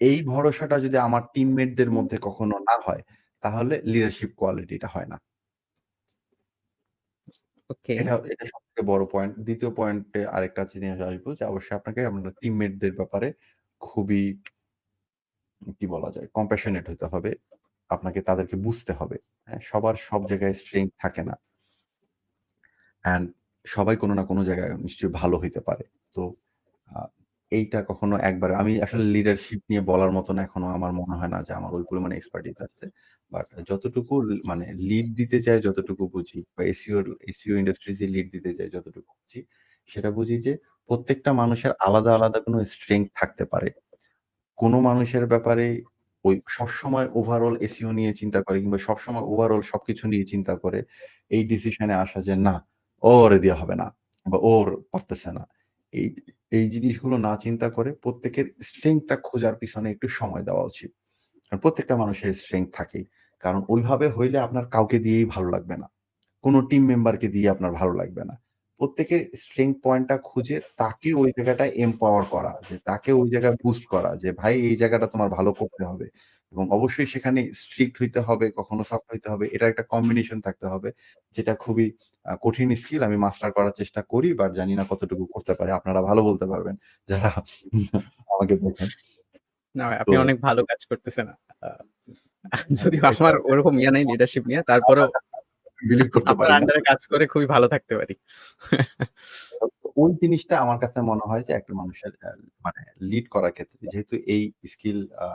এই ভরসাটা যদি আমার টিমমেটদের মধ্যে কখনো না হয়, তাহলে লিডারশিপ কোয়ালিটিটা হয় না। ওকে। এটা সবথেকে বড় পয়েন্ট। ২য় পয়েন্টে আরেকটা জিনিস আসবো যে অবশ্যই আপনাকে আপনার টিমমেটদের ব্যাপারে খুবই কি বলা যায়? কম্প্যাশনেট হইতে হবে। আপনাকে তাদেরকে বুঝতে হবে। হ্যাঁ? সবার সব জায়গায় স্ট্রেংথ থাকে না। অ্যান্ড সবাই কোনো না কোনো জায়গায় নিশ্চয়ই ভালো হইতে পারে। তো আ এইটা কখনো একবারে আমি আসলে লিডারশিপ নিয়ে বলার মতন এখনো আমার মনে হয় না যে আমার ওই পরিমাণে এক্সপার্টিস আছে। বাট যতটুকু মানে লিড দিতে চাই যতটুকু বুঝি বা এসইও ইন্ডাস্ট্রিজ এ লিড দিতে চাই যতটুকু বুঝি, সেটা বুঝি যে প্রত্যেকটা মানুষের আলাদা, আলাদা কোনো স্ট্রেংথ থাকতে পারে। কোন মানুষের ব্যাপারে ওই সবসময় ওভারঅল এসইও নিয়ে চিন্তা করে কিংবা সবসময় ওভারঅল সবকিছু নিয়ে চিন্তা করে এই ডিসিশনে আসা যে না, ওরে দিয়ে হবে না বা ওর পারতেছে না। এই এই জিনিসগুলো না চিন্তা করে প্রত্যেকের স্ট্রেংথ টা খোঁজার পিছনে একটু সময় দেওয়া উচিত। কারণ প্রত্যেকটা মানুষের স্ট্রেংথ থাকেই। কারণ ওইভাবে হইলে আপনার কাউকে দিয়েই ভালো লাগবে না। কোন টিম মেম্বারকে দিয়ে আপনার ভালো লাগবে না। প্রত্যেকের স্ট্রেংথ পয়েন্টটা খুঁজে তাকে ওই জায়গাটায় এম্পাওয়ার করা। যে তাকে ওই জায়গায় বুস্ট করা যে, "ভাই এই জায়গাটা তোমার ভালো করতে হবে।" এবং অবশ্যই সেখানে স্ট্রিক্ট হইতে হবে, কখনো সফট হইতে হবে। এটার একটা কম্বিনেশন থাকতে হবে। যেটা খুবই কঠিন স্কিল আমি মাস্টার করার চেষ্টা করি বাট জানি না কতটুকু করতে পারি। আপনারা ভালো বলতে পারবেন যারা আমাকে দেখেন। না ভাই, তো আপনি অনেক ভালো কাজ করতেছেন। আ যদিও এটা আমার ওরকম ইয়ে নাই লিডারশিপ নিয়ে। তারপরেও বিলিভ করতে আপনার পারি না। আন্ডারে কাজ করে খুবই ভালো থাকতে পারি। ওই জিনিসটা আমার কাছে মনে হয় যে একটা মানুষের মানে লিড করার ক্ষেত্রে যেহেতু স্কিল আ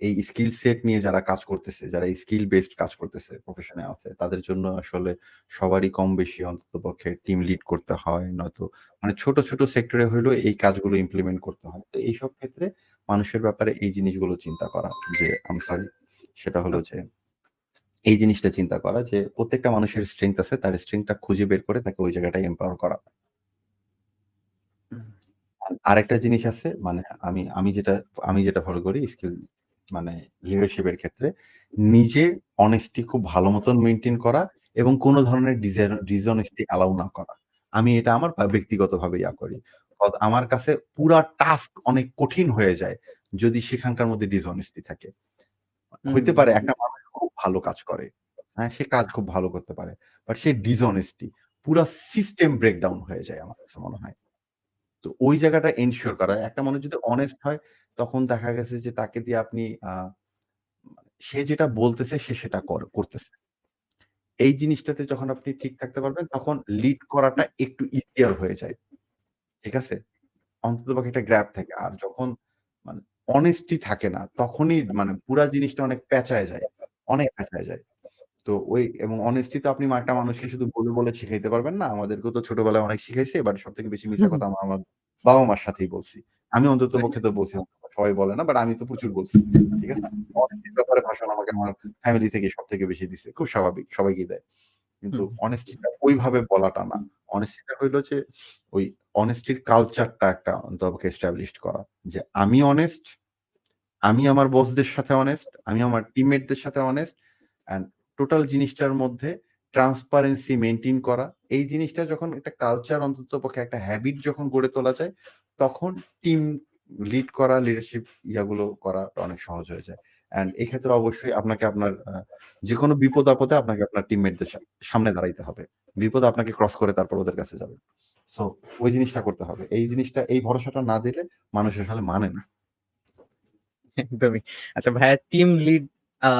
এই স্কিল সেট নিয়ে যারা কাজ করতেছে, যারা স্কিল বেসড কাজ করতেছে, প্রফেশনে আছে, তাদের জন্য আসলে সবারই কম বেশি অন্ততপক্ষে টিম লিড করতে হয়। নয়তো মানে ছোট, ছোট সেক্টরে হইলেও এই কাজগুলো ইমপ্লিমেন্ট করতে হয়। তো এইসব ক্ষেত্রে মানুষের ব্যাপারে এই জিনিসগুলো চিন্তা করা যে সরি সেটা হলো যে এই জিনিসটা চিন্তা করা যে প্রত্যেকটা মানুষের স্ট্রেংথ আছে। তার স্ট্রেংথ টা খুঁজে বের করে তাকে ওই জায়গাটায় এম্পাওয়ার করা। হুম, আরেকটা জিনিস আছে মানে আমি যেটা ফলো করি স্কিল মানে লিডারশিপ এর ক্ষেত্রে নিজে অনেস্টি খুব ভালো মতন মেইনটেইন করা এবং কোন ধরনের ডিসঅনেস্টি অ্যালাউ না করা। আমি এটা আমার ব্যক্তিগতভাবে করি। আমার কাছে পুরা টাস্ক অনেক কঠিন হয়ে যায় যদি সেখানকার মধ্যে ডিসঅনেস্টি থাকে। হইতে পারে একটা মানুষ খুব ভালো কাজ করে। হ্যাঁ? সে কাজ খুব ভালো করতে পারে। বাট সে ডিসঅনেস্টি পুরা সিস্টেম ব্রেকডাউন হয়ে যায় আমার কাছে মনে হয়। তো ওই জায়গাটা এনশিওর করা। একটা মানুষ যদি অনেস্ট হয় তখন দেখা গেছে যে তাকে দিয়ে আপনি সে যেটা বলতেছে সে সেটা করতেছে। এই জিনিসটাতে যখন আপনি ঠিক থাকতে পারবেন তখন লিড করাটা একটু ইজিয়ার হয়ে যায়। ঠিক আছে? অন্ততপক্ষে একটা গ্র্যাব থাকে। আর যখন মানে অনেস্টি থাকে না, তখনই মানে পুরা জিনিসটা অনেক পেঁচায় যায়। অনেক পেঁচায় যায়। তো ওই এবং অনেস্টি তো আপনি একটা মানুষকে শুধু বলে শিখাইতে পারবেন না। আমাদেরকেও তো ছোটবেলায় অনেক শিখাইছে। বাট সবথেকে বেশি মিথ্যা কথা আমার বাবা-মার সাথেই বলছি। আমি অন্ততপক্ষে তো বলছি। সবাই বলে না। বাট আমি তো প্রচুর বলছি। ঠিক আছে? অনেস্টির ব্যাপারে ভাষণ আমাকে আমার ফ্যামিলি থেকে সবথেকে বেশি দিছে। খুব স্বাভাবিক। সবাইকেই দেয়। কিন্তু অনেস্টিটা ওইভাবে বলাটা না। অনেস্টিটা হইলো যে ওই অনেস্টির কালচারটা একটা অন্ততপক্ষে এস্টাবলিশড করা। যে আমি অনেস্ট, আমি আমার বসদের সাথে অনেস্ট, আমি আমার টিমমেটদের সাথে অনেস্ট অ্যান্ড টোটাল জিনিসটার মধ্যে ট্রান্সপারেন্সি মেইনটেইন করা। এই জিনিসটা যখন একটা কালচার অন্ততপক্ষে একটা হ্যাবিট যখন গড়ে তোলা যায়, তখন টিম লিড করা, লিডারশিপ ইয়াগুলো করা অনেক সহজ হয়ে যায়। অ্যান্ড এক্ষেত্রে অবশ্যই আপনাকে আপনার যেকোনো বিপদ-আপদে আপনাকে আপনার টিমমেটদের সামনে দাঁড়াইতে হবে। বিপদ আপনাকে ক্রস করে তারপর ওদের কাছে যাবে। সো ওই জিনিসটা করতে হবে। এই জিনিসটা এই ভরসাটা না দিলে মানুষ আসলে মানে না। একদমই। আচ্ছা ভাইয়া টিম আ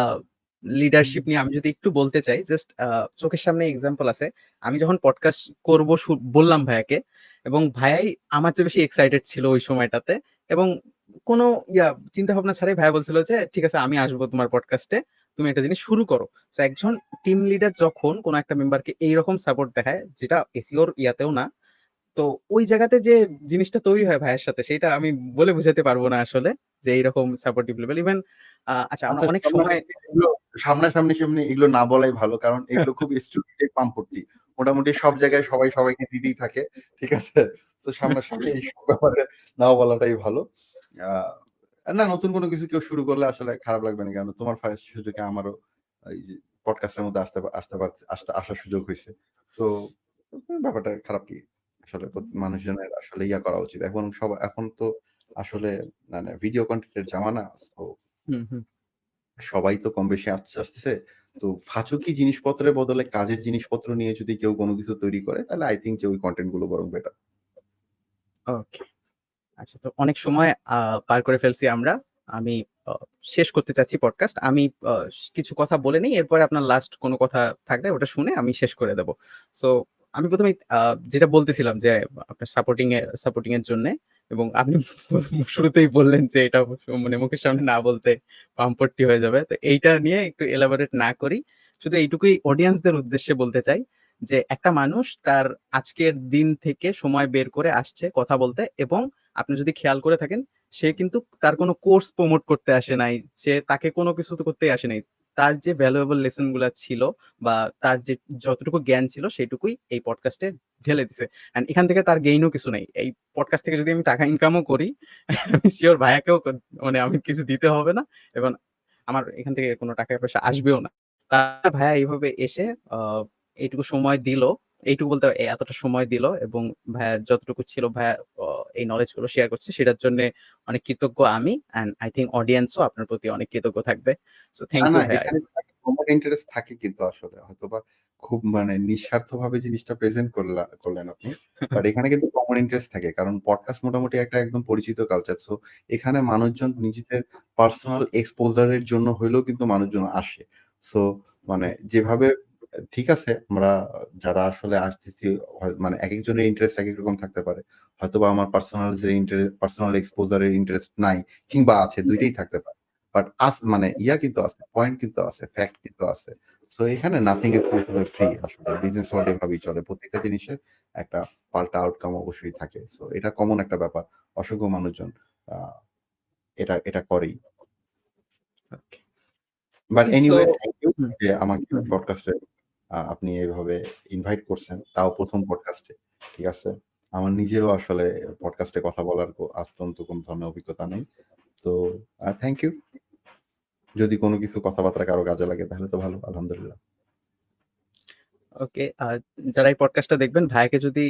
লিডারশিপ নিয়ে আমি যদি একটু বলতে চাই, জাস্ট চোখের সামনে এক্সাম্পল আছে। আমি যখন পডকাস্ট করব বললাম ভাইয়াকে, এবং ভাইয়াই আমার চেয়ে বেশি এক্সাইটেড ছিল ওই সময়টাতে, এবং কোনো চিন্তা ভাবনা ছাড়াই ভাইয়া বলছিল যে, "ঠিক আছে আমি আসবো তোমার পডকাস্টে। তুমি একটা জিনিস শুরু করো।" সো একজন টিম লিডার যখন কোনো একটা মেম্বারকে এইরকম সাপোর্ট দেখায়, যেটা এসইওর ইয়াতেও না, তো ওই জায়গাতে যে জিনিসটা তৈরি হয় ভাইয়ের সাথে, সেটা আমি বলে বুঝাতে পারবো না আসলে, যে এইরকম সাপোর্টিভ লেভেল। ইভেন আচ্ছা আমরা আচ্ছা অনেক সময় সামনাসামনি এগুলো না বলাই ভালো। কারণ এগুলো খুব স্টুপিড পাম্পট্টি। মোটামুটি সব জায়গায় সবাই সবাইকে দিতেই থাকে। ঠিক আছে? তো সামনাসামনি এইসব ব্যাপারে না বলাটাই ভালো। আ না নতুন কোনো কিছু কেউ শুরু করলে আসলে খারাপ লাগবে না। কারণ তোমার ফার্স্ট সুযোগে আমারও এই যে পডকাস্টের মধ্যে আসার সুযোগ হইছে। তো ব্যাপারটা খারাপ কি? আসলে মানুষজনের আসলে করা উচিত। এখন তো আসলে মানে ভিডিও কনটেন্ট এর জামানা। তো হুম, হুম। সবাই তো কম বেশি আসতেছে। তো ফাঁচুকি জিনিসপত্রের বদলে কাজের জিনিসপত্র নিয়ে যদি কেউ কোন কিছু তৈরি করে তাহলে আই থিংক যে ওই কনটেন্ট গুলো বরং বেটার। ওকে। আচ্ছা, তো অনেক সময় পার করে ফেলছি আমরা। আমি আ শেষ করতে চাচ্ছি পডকাস্ট। আমি আ কিছু কথা বলে নেই। এরপরে আপনার লাস্ট কোনো কথা থাকলে ওটা শুনে আমি শেষ করে দেব। সো আমি ১ম এই যেটা বলতেছিলাম যে আপনার সাপোর্টিং এর জন্যে, এবং আপনি শুরুতেই বললেন যে এটা অবশ্য মানে মুখের সামনে না বলতে পাম্পট্টি হয়ে যাবে। তো এইটা নিয়ে একটু এলাবোরেট না করি। শুধু এইটুকুই অডিয়েন্সদের উদ্দেশ্যে বলতে চাই যে একটা মানুষ তার আজকের দিন থেকে সময় বের করে আসছে কথা বলতে, এবং আপনি যদি খেয়াল করে থাকেন, সে কিন্তু তার কোনো কোর্স প্রমোট করতে আসে নাই। তাকে কোনো কিছু তো করতেই আসে নাই। তার যে ভ্যালুয়েবল লেসন গুলা ছিল, বা তার যে যতটুকু জ্ঞান ছিল সেটুকুই এই পডকাস্টে ঢেলে দিছে। অ্যান্ড এখান থেকে তার গেইন ও কিছু নাই। এই পডকাস্ট থেকে যদি আমি টাকা ইনকামও করি, আমি সিউর ভাইয়াকেও মানে আমি কিছু দিতে হবে না, এবং আমার এখান থেকে কোনো টাকা-পয়সা আসবেও না। ভাইয়া এইভাবে এসে আ এইটুকু সময় দিল। এইটুকু বলতে এতটা সময় দিল, এবং ভাইয়ার যতটুকু ছিল ভাইয়া অ এই নলেজ গুলো শেয়ার করছে, সেটার জন্যে অনেক কৃতজ্ঞ আমি। অ্যান্ড আই থিংক অডিয়েন্স ও আপনার প্রতি অনেক কৃতজ্ঞ থাকবে। সো থ্যাংক না ইউ ভাইয়া। এখানে কমন ইন্টারেস্ট থাকে কিন্তু আসলে। হয়তোবা খুব মানে নিঃস্বার্থভাবে জিনিসটা প্রেজেন্ট করলেন আপনি। বাট এখানে কিন্তু কমন ইন্টারেস্ট থাকে। কারণ পডকাস্ট মোটামুটি একটা একদম পরিচিত কালচার। সো এখানে মানুষজন নিজেদের পার্সোনাল এক্সপোজার এর জন্য হইলেও কিন্তু মানুষজন আসে। সো মানে যেভাবে ঠিক আছে আমরা যারা আসলে আসতেছি মানে একেকজনের ইন্টারেস্ট একেক রকম থাকতে পারে। হয়তোবা আমার পার্সোনাল এক্সপোজার এর ইন্টারেস্ট নাই কিংবা আছে ২ টাই থাকতে পারে। বাট মানে কিন্তু আছে, পয়েন্ট কিন্তু আছে, ফ্যাক্ট কিন্তু আছে। সো এখানে নাথিং ইজ আসলে ফ্রি আসলে। বিজনেস ওয়ার্লড এভাবেই চলে। প্রত্যেকটা জিনিসের একটা পাল্টা আউটকাম অবশ্যই থাকে। সো এটা কমন একটা ব্যাপার। অসংখ্য মানুষজন আ এটা করেই। Okay. But so anyway thank you hmm, যে আমাকে হুম। পডকাস্টে আপনি এভাবে ইনভাইট করছেন। তাও ১ম পডকাস্টে। ঠিক আছে? আমার নিজেরও আসলে পডকাস্টে কথা বলার অত্যন্ত কোন ধরনের অভিজ্ঞতা নেই। তো থ্যাংক ইউ। যদি কোন কিছু কথাবার্তা কারো কাজে লাগে তাহলে তো ভালো। আলহামদুলিল্লাহ। ওকে। যারা এই পডকাস্টটা দেখবেন, ভাইয়াকে যদি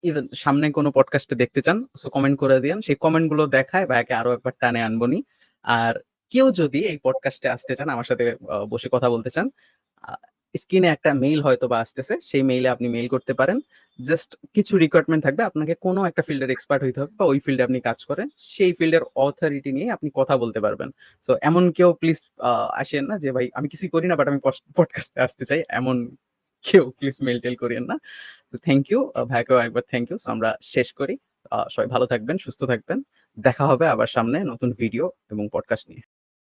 ইভেন সামনে কোনো পডকাস্টে দেখতে চান, সো কমেন্ট করে দিয়েন। সেই কমেন্ট গুলো দেখায় ভাইয়াকে আরো একবার টানে আনবনি। আর কেউ যদি এই পডকাস্টে আসতে চান, আমার সাথে বসে কথা বলতে চান, স্ক্রিনে একটা মেইল হয়তোবা আসতেছে। সেই মেইলে আপনি মেইল করতে পারেন। জাস্ট কিছু রিকোয়ারমেন্ট থাকবে। আপনাকে কোনো একটা ফিল্ডের এক্সপার্ট হইতে হবে বা ওই ফিল্ডে আপনি কাজ করেন। সেই ফিল্ডের অথরিটি নিয়ে আপনি কথা বলতে পারবেন। সো এমন কেউ প্লিজ আসেন না যে ভাই আমি কিছুই করি না বাট আমি পডকাস্টে আসতে চাই। এমন কেউ প্লিজ মেইল-টেইল করিয়েন না। তো থ্যাংক ইউ। ভাইয়াকেও আরেকবার থ্যাংক ইউ। সো আমরা শেষ করি। সবাই ভালো থাকবেন, সুস্থ থাকবেন। দেখা হবে আবার সামনে নতুন ভিডিও এবং পডকাস্ট নিয়ে।